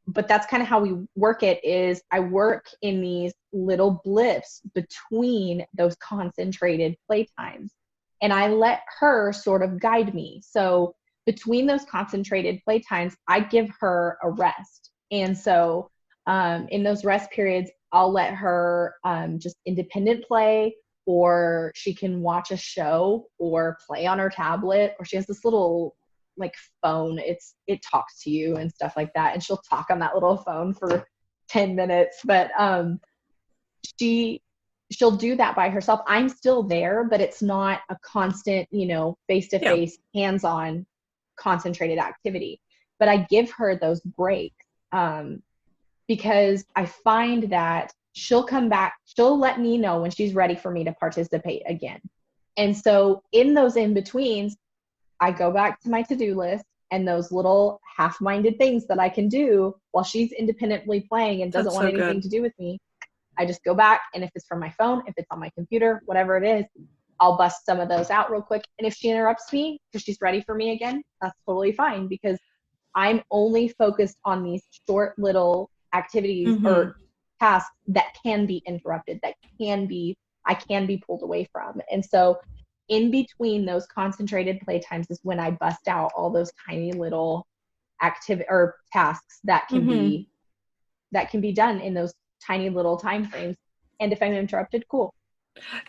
But that's kind of how we work it, is I work in these little blips between those concentrated playtimes, and I let her sort of guide me. So between those concentrated playtimes, I give her a rest. And so in those rest periods, I'll let her just independent play, or she can watch a show or play on her tablet, or she has this little like phone. It talks to you and stuff like that. And she'll talk on that little phone for 10 minutes. But she'll do that by herself. I'm still there, but it's not a constant, face-to-face, hands-on, concentrated activity. But I give her those breaks because I find that she'll come back, she'll let me know when she's ready for me to participate again. And so in those in-betweens, I go back to my to-do list and those little half-minded things that I can do while she's independently playing and doesn't want anything to do with me. I just go back, and if it's from my phone, if it's on my computer, whatever it is, I'll bust some of those out real quick. And if she interrupts me because she's ready for me again, that's totally fine, because I'm only focused on these short little activities or tasks that can be interrupted, I can be pulled away from. And so in between those concentrated playtimes is when I bust out all those tiny little activity or tasks that can be done in those tiny little time frames. And if I'm interrupted, cool.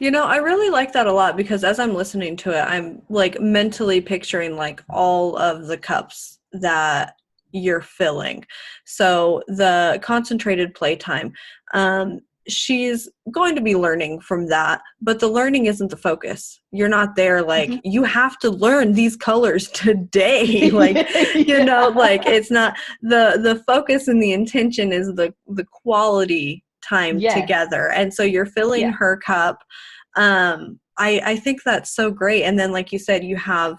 I really like that a lot, because as I'm listening to it, I'm like mentally picturing like all of the cups that you're filling. So the concentrated playtime, she's going to be learning from that, but the learning isn't the focus. You're not there like, Mm-hmm. you have to learn these colors today. Like, you know, like it's not the focus, and the intention is the quality time Yes. together. And so you're filling Yeah. her cup. I think that's so great. And then, like you said, you have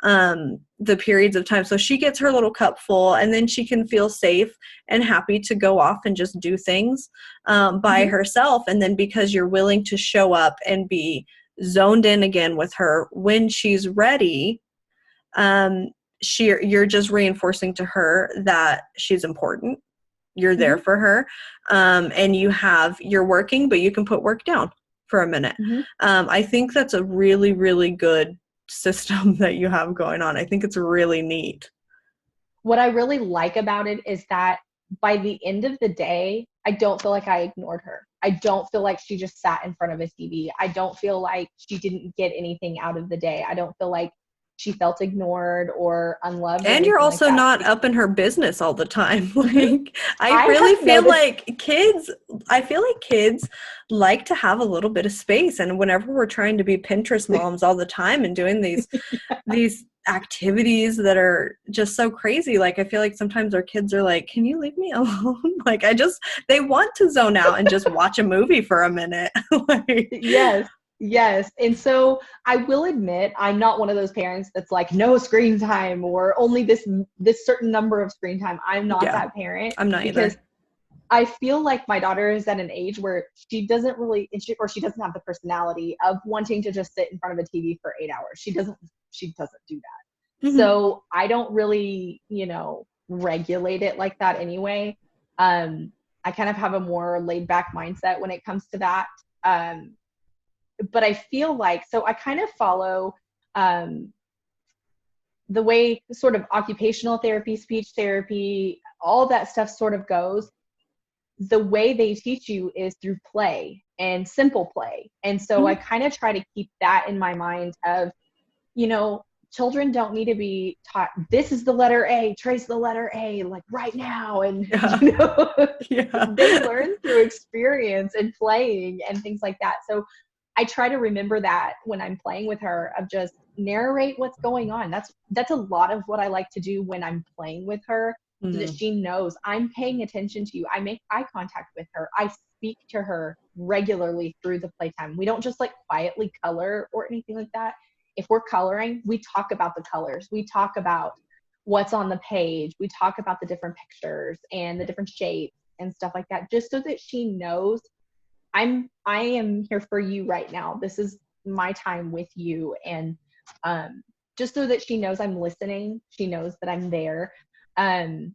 the periods of time. So she gets her little cup full, and then she can feel safe and happy to go off and just do things by Mm-hmm. herself. And then because you're willing to show up and be zoned in again with her when she's ready, um, you're just reinforcing to her that she's important. You're there Mm-hmm. for her, and you're working, but you can put work down for a minute. Mm-hmm. I think that's a really, really good system that you have going on. I think it's really neat. What I really like about it is that by the end of the day, I don't feel like I ignored her. I don't feel like she just sat in front of a TV. I don't feel like she didn't get anything out of the day. I don't feel like she felt ignored or unloved or And you're anything like also that. not up in her business all the time. Mm-hmm. Like, I I really have feel noticed. like kids like to have a little bit of space. And whenever we're trying to be Pinterest moms all the time and doing these activities that are just so crazy, like I feel like sometimes our kids are like, can you leave me alone? Like, they want to zone out and just watch a movie for a minute. Like, Yes. Yes. And so I will admit, I'm not one of those parents that's like, no screen time or only this certain number of screen time. I'm not yeah, that parent I'm not because either. I feel like my daughter is at an age where she doesn't really, or she doesn't have the personality of wanting to just sit in front of a TV for 8 hours. She doesn't do that. Mm-hmm. So I don't really, regulate it like that anyway. I kind of have a more laid back mindset when it comes to that. But I feel like, so I kind of follow um, the way sort of occupational therapy, speech therapy, all that stuff sort of goes. The way they teach you is through play and simple play. And so I Mm-hmm. kind of try to keep that in my mind of, you know, children don't need to be taught, this is the letter A, trace the letter A, like right now. And, Yeah. Yeah. they learn through experience and playing and things like that. So I try to remember that when I'm playing with her, of just narrate what's going on. That's a lot of what I like to do when I'm playing with her, so that Mm-hmm. she knows I'm paying attention to you. I make eye contact with her. I speak to her regularly through the playtime. We don't just like quietly color or anything like that. If we're coloring, we talk about the colors. We talk about what's on the page. We talk about the different pictures and the different shapes and stuff like that, just so that she knows I am here for you right now. This is my time with you. And just so that she knows I'm listening, she knows that I'm there. Um,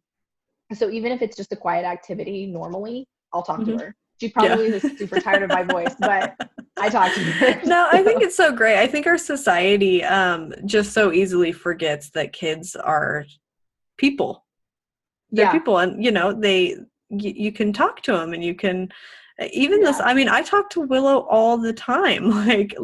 so even if it's just a quiet activity, normally I'll talk to Mm-hmm. her. She Yeah. probably is super tired of my voice, but I talk to her. No, I think So, it's so great. I think our society just so easily forgets that kids are people. They're yeah, people, and you can talk to them, and you can even this. yeah, I mean, I talk to Willow all the time, like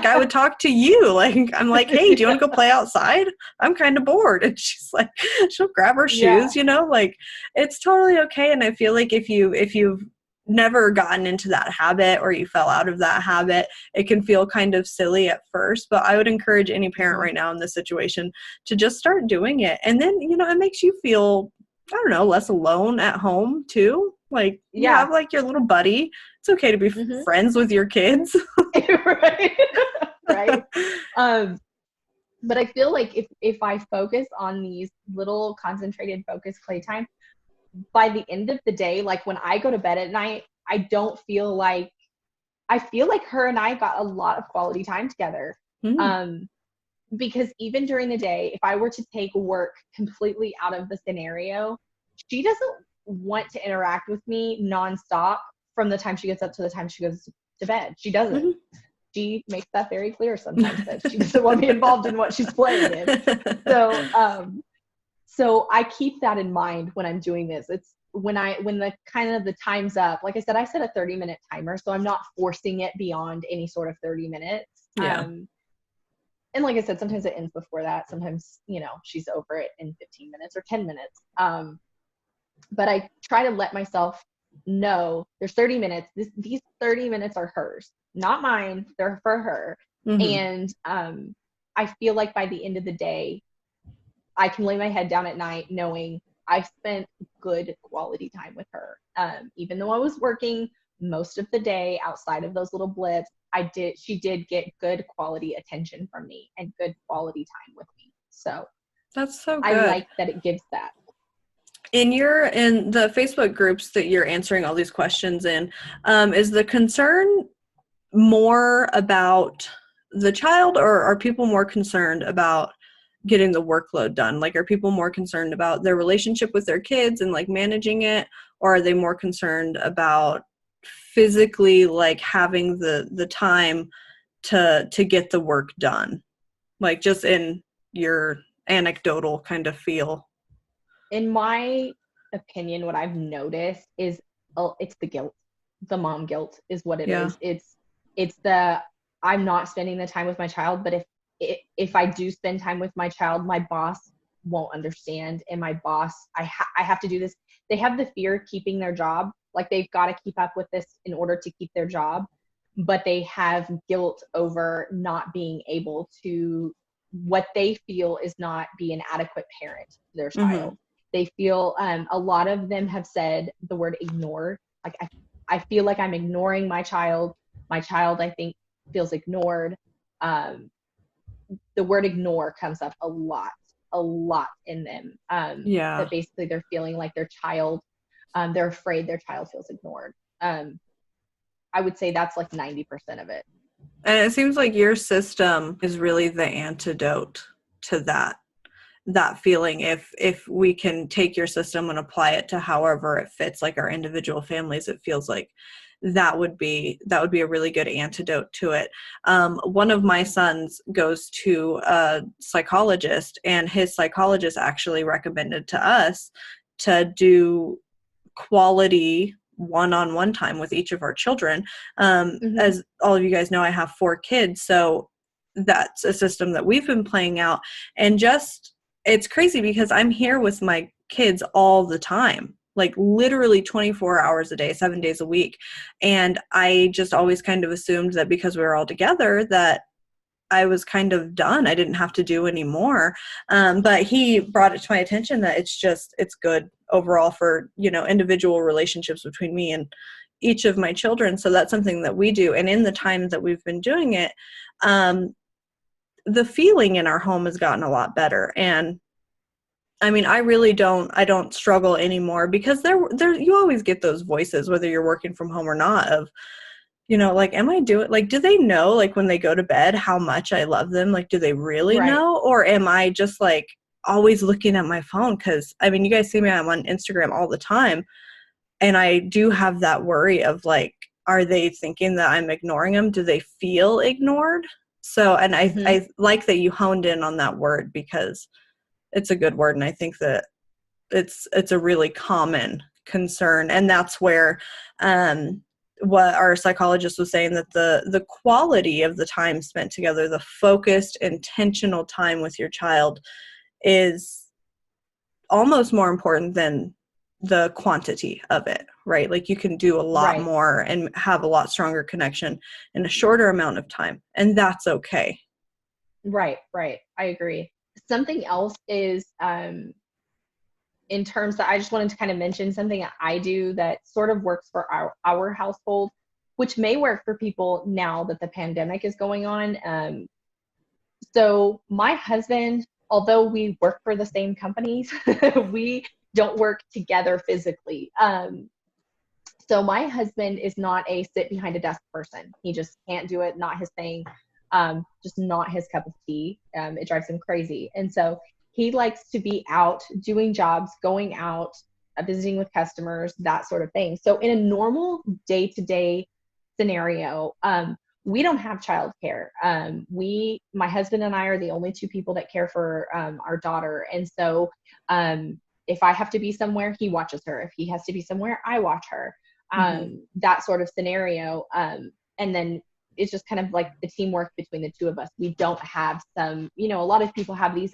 I would talk to you. Like, I'm like, hey, do you want to go play outside? I'm kind of bored, and she's like, she'll grab her yeah. shoes. Like, it's totally okay. And I feel like if you've never gotten into that habit, or you fell out of that habit, it can feel kind of silly at first. But I would encourage any parent Mhm. right now in this situation to just start doing it. And then, it makes you feel, I don't know, less alone at home too. Like, you Yeah. have like your little buddy. It's okay to be Hmm. friends with your kids. Right. Right. Um, but I feel like if I focus on these little concentrated focus playtime, by the end of the day, like when I go to bed at night, I feel like her and I got a lot of quality time together. Mm, Um, because even during the day, if I were to take work completely out of the scenario, she doesn't want to interact with me nonstop from the time she gets up to the time she goes to bed. She doesn't. mhm. She makes that very clear sometimes, that she doesn't want to be involved in what she's playing in. So, so I keep that in mind when I'm doing this. It's when the kind of the time's up. Like I said, I set a 30-minute timer, so I'm not forcing it beyond any sort of 30 minutes. Yeah. and like I said, sometimes it ends before that. Sometimes, you know, she's over it in 15 minutes or 10 minutes. But I try to let myself know there's 30 minutes. These 30 minutes are hers, not mine. They're for her. Mm-hmm. And I feel like by the end of the day, I can lay my head down at night knowing I've spent good quality time with her. Even though I was working most of the day outside of those little blips, she did get good quality attention from me and good quality time with me. So that's so I good. like that it gives that. In the Facebook groups that you're answering all these questions in, is the concern more about the child, or are people more concerned about getting the workload done? Like, are people more concerned about their relationship with their kids and like managing it, or are they more concerned about physically like having the time to get the work done? Like, just in your anecdotal kind of feel. In my opinion, what I've noticed is it's the guilt. The mom guilt is what it Yeah. is. It's the I'm not spending the time with my child, but if I do spend time with my child, my boss won't understand, and my boss, I have to do this. They have the fear of keeping their job, like they've got to keep up with this in order to keep their job, but they have guilt over not being able to, what they feel is not be an adequate parent to their Mm-hmm. child. They feel, a lot of them have said the word ignored. Like, I feel like I'm ignoring my child. My child, I think, feels ignored. The word ignore comes up a lot in them. Yeah. That basically they're feeling like their child, they're afraid their child feels ignored. I would say that's like 90% of it. And it seems like your system is really the antidote to that feeling. If we can take your system and apply it to however it fits like our individual families, it feels like that would be a really good antidote to it. One of my sons goes to a psychologist, and his psychologist actually recommended to us to do quality one-on-one time with each of our children. Mm-hmm. As all of you guys know, I have 4 kids, so that's a system that we've been playing out. And just, it's crazy because I'm here with my kids all the time, like literally 24 hours a day, 7 days a week. And I just always kind of assumed that because we were all together that I was kind of done. I didn't have to do any more. But he brought it to my attention that it's good overall for, individual relationships between me and each of my children. So that's something that we do. And in the time that we've been doing it, the feeling in our home has gotten a lot better. And I mean, I don't struggle anymore, because there, you always get those voices, whether you're working from home or not, of, like, am I doing, like, do they know, like, when they go to bed, how much I love them? Like, do they really Right. know? Or am I just like always looking at my phone? Cause I mean, you guys see me, I'm on Instagram all the time. And I do have that worry of like, are they thinking that I'm ignoring them? Do they feel ignored? So, and Mm-hmm. I like that you honed in on that word, because it's a good word. And I think that it's a really common concern. And that's where, what our psychologist was saying, that the quality of the time spent together, the focused, intentional time with your child, is almost more important than the quantity of it, right? Like, you can do a lot Right. more and have a lot stronger connection in a shorter amount of time, and that's okay. Right. I agree. Something else is, in terms that I just wanted to kind of mention something that I do that sort of works for our household, which may work for people now that the pandemic is going on. So my husband, although we work for the same companies, we don't work together physically. So my husband is not a sit behind a desk person. He just can't do it. Not his thing. Just not his cup of tea. It drives him crazy. And so he likes to be out doing jobs, going out, visiting with customers, that sort of thing. So in a normal day-to-day scenario, we don't have childcare. My husband and I are the only 2 people that care for our daughter. And so if I have to be somewhere, he watches her. If he has to be somewhere, I watch her. Mm-hmm. That sort of scenario. And then it's just kind of like the teamwork between the two of us. We don't have some, a lot of people have these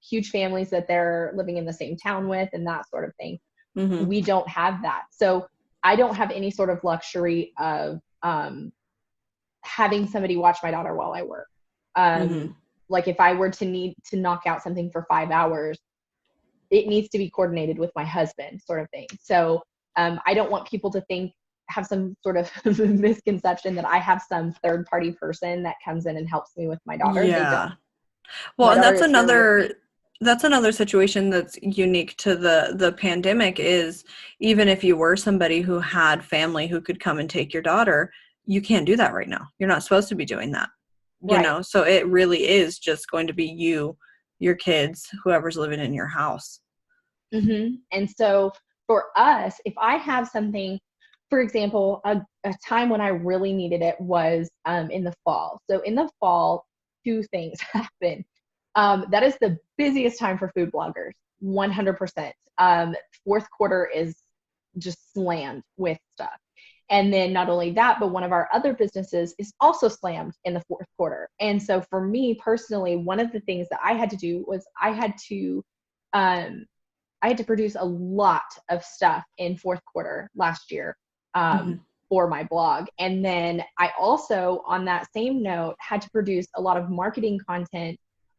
huge families that they're living in the same town with and that sort of thing. Mm-hmm. We don't have that. So I don't have any sort of luxury of having somebody watch my daughter while I work. Mm-hmm. Like if I were to need to knock out something for 5 hours, it needs to be coordinated with my husband, sort of thing. So I don't want people to have some sort of misconception that I have some third party person that comes in and helps me with my daughter. They don't. Yeah. Well, My and daughter is here with me. that's another situation that's unique to the pandemic is even if you were somebody who had family who could come and take your daughter, you can't do that right now. You're not supposed to be doing that. Right. So it really is just going to be you, your kids, whoever's living in your house. Mm-hmm. And so for us, if I have something, for example, a time when I really needed it was in the fall. So in the fall, two things happen. That is the busiest time for food bloggers, 100%. Fourth quarter is just slammed with stuff. And then not only that, but one of our other businesses is also slammed in the fourth quarter. And so for me personally, one of the things that I had to do was um, I had to produce a lot of stuff in fourth quarter last year Mm-hmm. for my blog. And then I also, on that same note, had to produce a lot of marketing content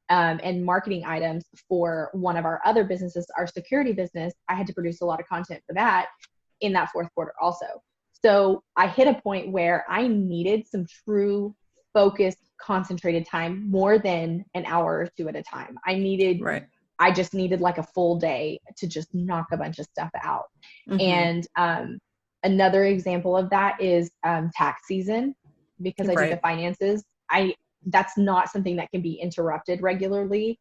and marketing items for one of our other businesses, our security business. I had to produce a lot of content for that in that fourth quarter also. So I hit a point where I needed some true focused, concentrated time more than an hour or two at a time. Right. I just needed like a full day to just knock a bunch of stuff out. Mm-hmm. And another example of that is tax season, because I do the Right. finances. That's not something that can be interrupted regularly.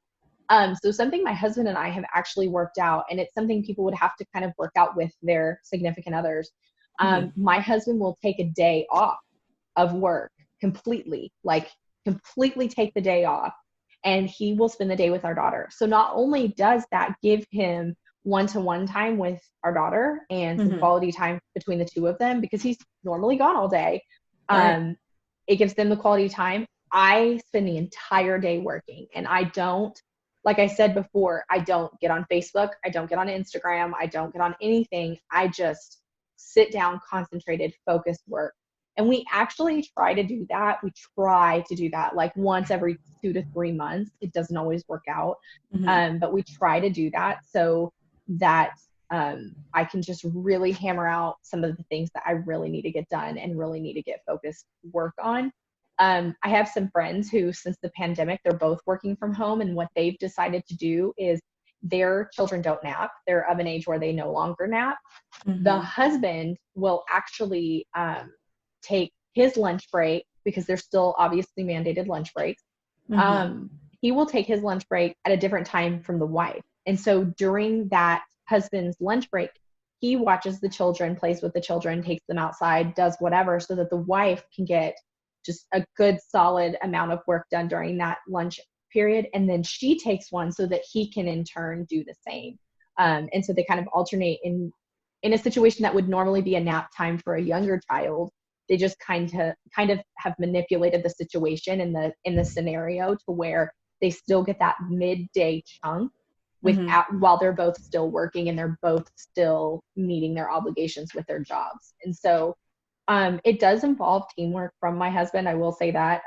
So something my husband and I have actually worked out, and it's something people would have to kind of work out with their significant others. Mm-hmm. My husband will take a day off of work completely, like completely take the day off, and he will spend the day with our daughter. So not only does that give him one-to-one time with our daughter and some Mm-hmm. quality time between the two of them, because he's normally gone all day, Right. it gives them the quality time. I spend the entire day working, and I don't, like I said before, I don't get on Facebook, I don't get on Instagram, I don't get on anything. I just sit down, concentrated, focused work. And we actually try to do that. We try to do that like once every 2 to 3 months. It doesn't always work out. Mm-hmm. But we try to do that so that I can just really hammer out some of the things that I really need to get done and really need to get focused work on. I have some friends who, since the pandemic, they're both working from home. And what they've decided to do is their children don't nap. They're of an age where they no longer nap. The Mm-hmm. husband will actually take his lunch break, because there's still obviously mandated lunch breaks. Mm-hmm. He will take his lunch break at a different time from the wife. And so during that husband's lunch break, he watches the children, plays with the children, takes them outside, does whatever, so that the wife can get just a good solid amount of work done during that lunch period. And then she takes one so that he can in turn do the same. And so they kind of alternate in a situation that would normally be a nap time for a younger child. They just kind of have manipulated the situation in the scenario to where they still get that midday chunk Mm-hmm. without, while they're both still working and they're both still meeting their obligations with their jobs. And so it does involve teamwork from my husband. I will say that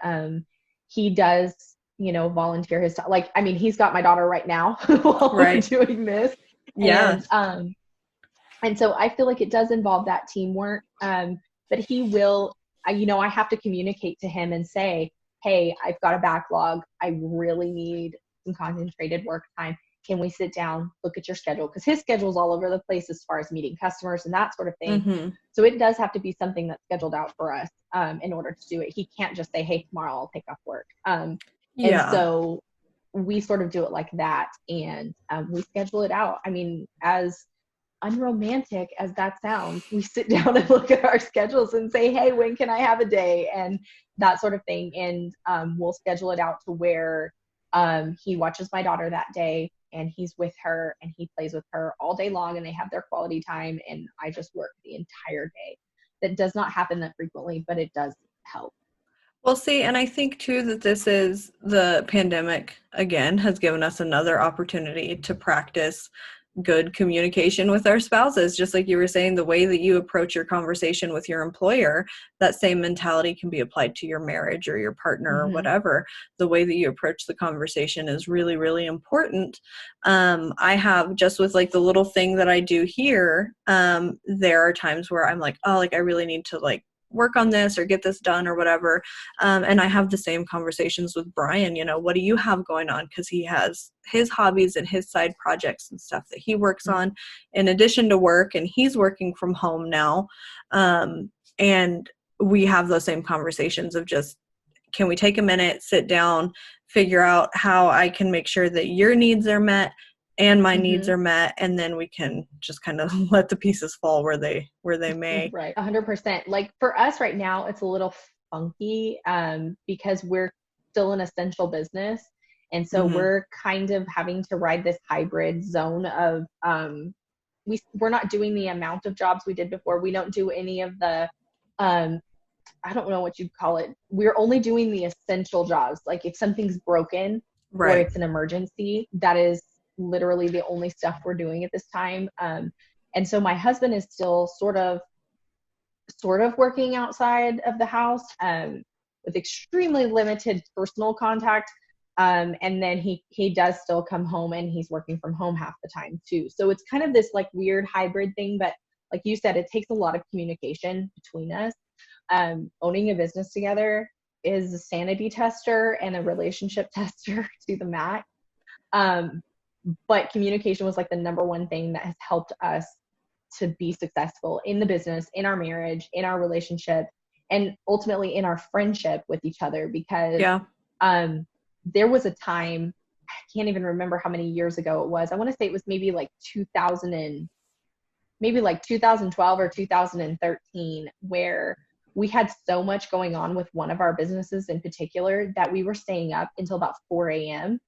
he does, volunteer his time. Like, I mean, he's got my daughter right now while we're Right. doing this, Yeah. and so I feel like it does involve that teamwork. But he will, I have to communicate to him and say, hey, I've got a backlog. I really need some concentrated work time. Can we sit down, look at your schedule? Because his schedule's all over the place as far as meeting customers and that sort of thing. Mm-hmm. So it does have to be something that's scheduled out for us in order to do it. He can't just say, hey, tomorrow I'll take off work. And Yeah. so we sort of do it like that. And we schedule it out. I mean, as unromantic as that sounds, we sit down and look at our schedules and say, hey, when can I have a day? And that sort of thing. And we'll schedule it out to where he watches my daughter that day and he's with her and he plays with her all day long and they have their quality time. And I just work the entire day. That does not happen that frequently, but it does help. Well, see, and I think too that this is the pandemic again has given us another opportunity to practice good communication with our spouses. Just like you were saying, the way that you approach your conversation with your employer, that same mentality can be applied to your marriage or your partner or Mm-hmm. whatever. The way that you approach the conversation is really, really important. I have just with like the little thing that I do here, there are times where I'm like, oh, like I really need to like work on this or get this done or whatever. And I have the same conversations with Brian, what do you have going on? Because he has his hobbies and his side projects and stuff that he works on in addition to work, and he's working from home now. And we have those same conversations of just, can we take a minute, sit down, figure out how I can make sure that your needs are met and my needs Mm-hmm. are met, and then we can just kind of let the pieces fall where they may. Right. 100%. Like for us right now, it's a little funky because we're still an essential business. And so Mm-hmm. we're kind of having to ride this hybrid zone of we're not doing the amount of jobs we did before. We don't do any of the um, I don't know what you'd call it. We're only doing the essential jobs. Like if something's broken or Right. it's an emergency, that is literally the only stuff we're doing at this time. And so my husband is still sort of working outside of the house with extremely limited personal contact. And then he does still come home and he's working from home half the time too. So it's kind of this like weird hybrid thing, but like you said, it takes a lot of communication between us. Owning a business together is a sanity tester and a relationship tester to the max. Um, but communication was like the number one thing that has helped us to be successful in the business, in our marriage, in our relationship, and ultimately in our friendship with each other. Because Yeah. there was a time, I can't even remember how many years ago it was. I want to say it was maybe like 2012 or 2013, where we had so much going on with one of our businesses in particular that we were staying up until about 4 a.m.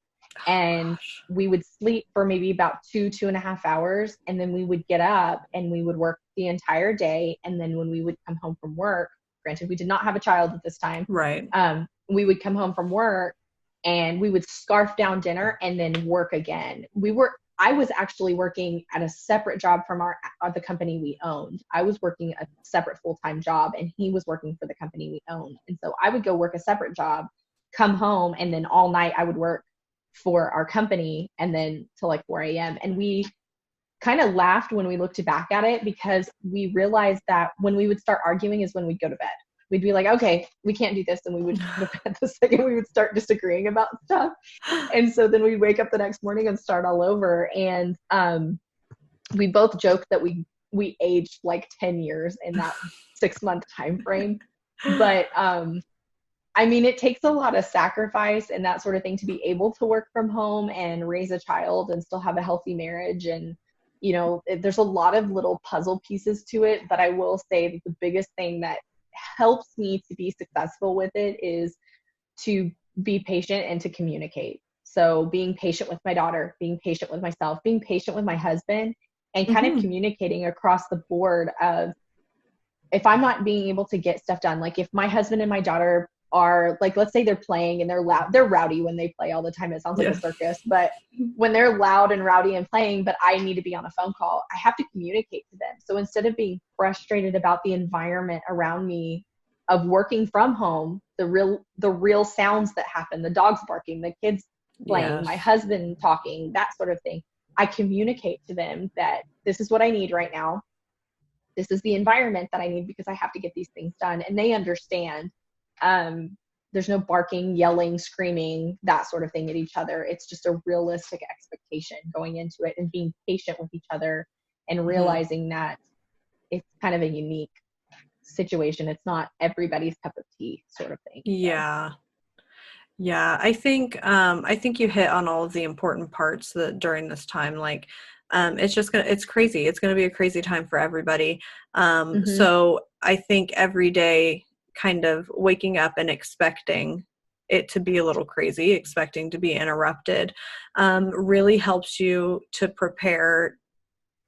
And Gosh. we would sleep for maybe about 2.5 hours. And then we would get up and we would work the entire day. And then when we would come home from work, granted, we did not have a child at this time, Right. we would come home from work and we would scarf down dinner and then work again. I was actually working at a separate job from the company we owned. I was working a separate full-time job and he was working for the company we owned. And so I would go work a separate job, come home, and then all night I would work for our company and then till like 4 a.m. And we kind of laughed when we looked back at it because we realized that when we would start arguing is when we'd go to bed. We'd be like, okay, we can't do this. And we would go to bed the second we would start disagreeing about stuff. And so then we'd wake up the next morning and start all over. And we both joked that we aged like 10 years in that 6-month time frame. But I mean, it takes a lot of sacrifice and that sort of thing to be able to work from home and raise a child and still have a healthy marriage. And, there's a lot of little puzzle pieces to it. But I will say that the biggest thing that helps me to be successful with it is to be patient and to communicate. So being patient with my daughter, being patient with myself, being patient with my husband, and kind of Mm-hmm. communicating across the board of if I'm not being able to get stuff done, like if my husband and my daughter are like, let's say they're playing and they're loud, they're rowdy when they play all the time. It sounds like Yeah. a circus, but when they're loud and rowdy and playing, but I need to be on a phone call, I have to communicate to them. So instead of being frustrated about the environment around me of working from home, the real sounds that happen, the dogs barking, the kids playing, my Yes. husband talking, that sort of thing, I communicate to them that this is what I need right now. This is the environment that I need because I have to get these things done. And they understand. There's no barking, yelling, screaming, that sort of thing at each other. It's just a realistic expectation going into it and being patient with each other and Mm-hmm. realizing that it's kind of a unique situation. It's not everybody's cup of tea sort of thing. So. Yeah. Yeah. I think you hit on all of the important parts that during this time, like, it's crazy. It's gonna be a crazy time for everybody. Mm-hmm. So I think every day kind of waking up and expecting it to be a little crazy, expecting to be interrupted, really helps you to prepare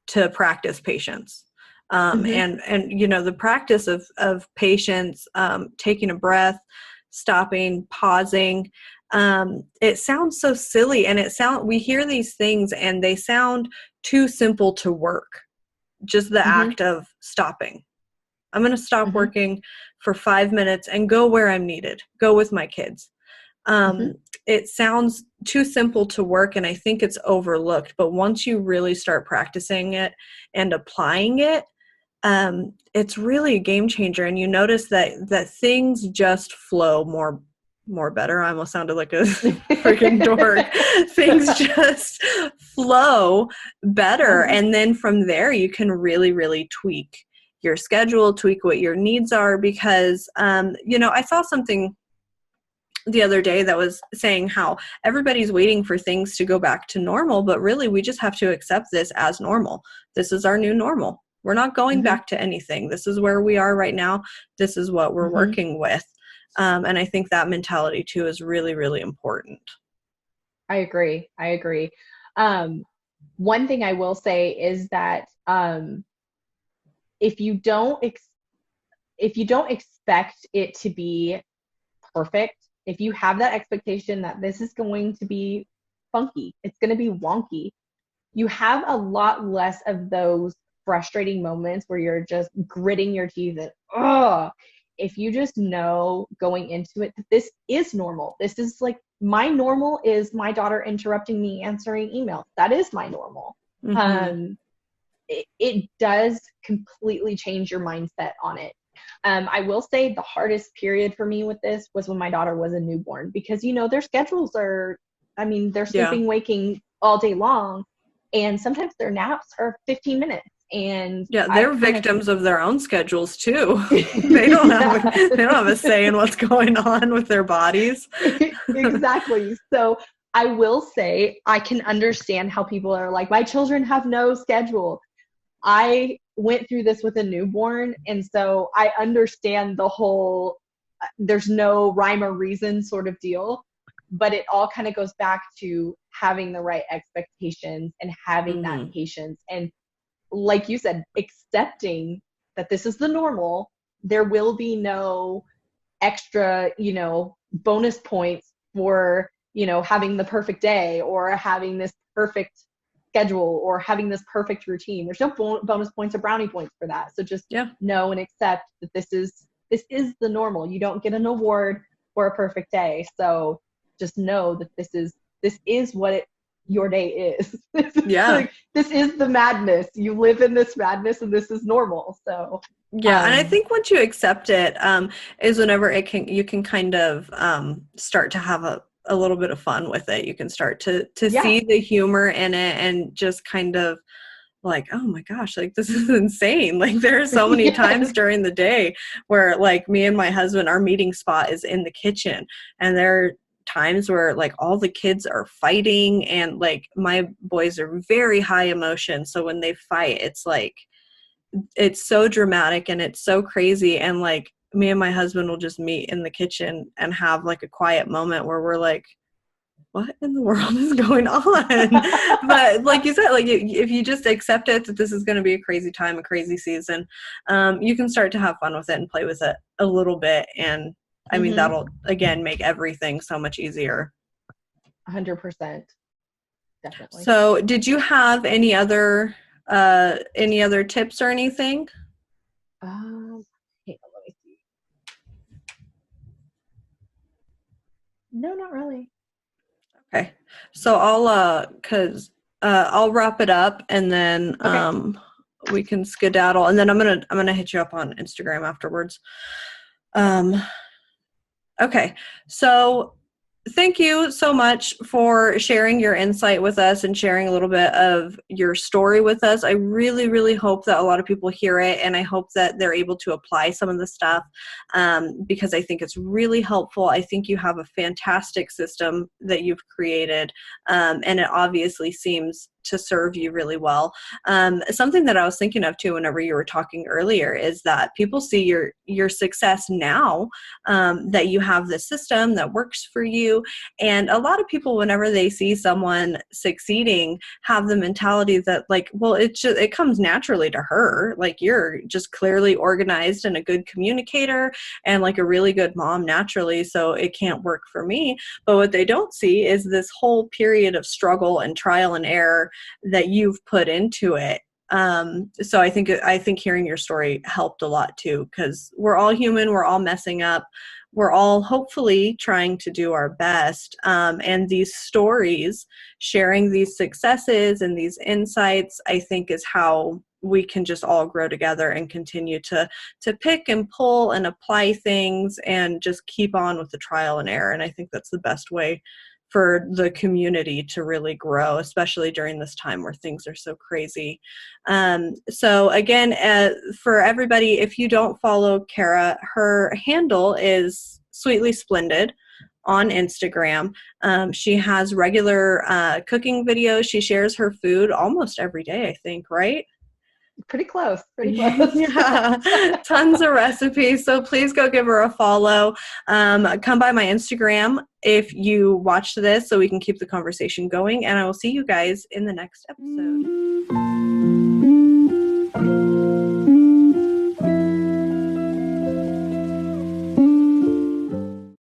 to practice patience. Mm-hmm. And the practice of patience, taking a breath, stopping, pausing. It sounds so silly, and we hear these things and they sound too simple to work. Just the act of stopping. I'm going to stop working for 5 minutes and go where I'm needed, go with my kids. It sounds too simple to work, and I think it's overlooked. But once you really start practicing it and applying it, it's really a game changer. And you notice that things just flow more better. I almost sounded like a freaking dork. Things just flow better. And then from there, you can really, really tweak your schedule, tweak what your needs are, because, I saw something the other day that was saying how everybody's waiting for things to go back to normal, but really we just have to accept this as normal. This is our new normal. We're not going back to anything. This is where we are right now. This is what we're working with. And I think that mentality too is really, really important. I agree. One thing I will say is that if you don't expect it to be perfect, if you have that expectation that this is going to be funky, it's going to be wonky, you have a lot less of those frustrating moments where you're just gritting your teeth and, if you just know going into it that this is normal. This is like, my normal is my daughter interrupting me answering emails. That is my normal. It does completely change your mindset on it. I will say the hardest period for me with this was when my daughter was a newborn, because, their schedules are, they're sleeping, waking all day long. And sometimes their naps are 15 minutes. And they're victims of their own schedules too. They don't have a say in what's going on with their bodies. Exactly. So I will say I can understand how people are like, my children have no schedule. I went through this with a newborn, and so I understand the whole there's no rhyme or reason sort of deal, but it all kind of goes back to having the right expectations and having that patience. And like you said, accepting that this is the normal. There will be no extra, bonus points for, having the perfect day or having this perfect schedule or having this perfect routine. There's no bonus points or brownie points for that. So just know and accept that this is the normal. You don't get an award for a perfect day. So just know that this is what your day is. This is the madness. You live in this madness, and this is normal. So and I think once you accept it, is whenever you can kind of start to have a little bit of fun with it. You can start to see the humor in it, and just kind of like, oh my gosh, like this is insane. Like there are so many times during the day where like me and my husband, our meeting spot is in the kitchen, and there are times where like all the kids are fighting, and like my boys are very high emotion. So when they fight, it's like, it's so dramatic and it's so crazy. And like me and my husband will just meet in the kitchen and have like a quiet moment where we're like, what in the world is going on? But like you said, like if you just accept it, that this is going to be a crazy time, a crazy season, you can start to have fun with it and play with it a little bit. And I mean, that'll again make everything so much easier. 100%. Definitely. So did you have any other tips or anything? Hang on, let me see. No, not really. Okay. So I'll wrap it up, and then we can skedaddle, and then I'm gonna hit you up on Instagram afterwards. Okay. So thank you so much for sharing your insight with us and sharing a little bit of your story with us. I really, really hope that a lot of people hear it, and I hope that they're able to apply some of the stuff, because I think it's really helpful. I think you have a fantastic system that you've created, and it obviously seems to serve you really well. Something that I was thinking of too, whenever you were talking earlier, is that people see your success now, that you have this system that works for you. And a lot of people, whenever they see someone succeeding, have the mentality that like, well, it comes naturally to her. Like, you're just clearly organized and a good communicator and like a really good mom naturally, so it can't work for me. But what they don't see is this whole period of struggle and trial and error that you've put into it. So I think hearing your story helped a lot too, because we're all human, we're all messing up, we're all hopefully trying to do our best. And these stories, sharing these successes and these insights, I think is how we can just all grow together and continue to pick and pull and apply things and just keep on with the trial and error. And I think that's the best way for the community to really grow, especially during this time where things are so crazy. So again, for everybody, if you don't follow Kara, her handle is Sweetly Splendid on Instagram. She has regular cooking videos. She shares her food almost every day, I think, right? Pretty close. Yeah, tons of recipes. So please go give her a follow. Come by my Instagram if you watched this so we can keep the conversation going. And I will see you guys in the next episode.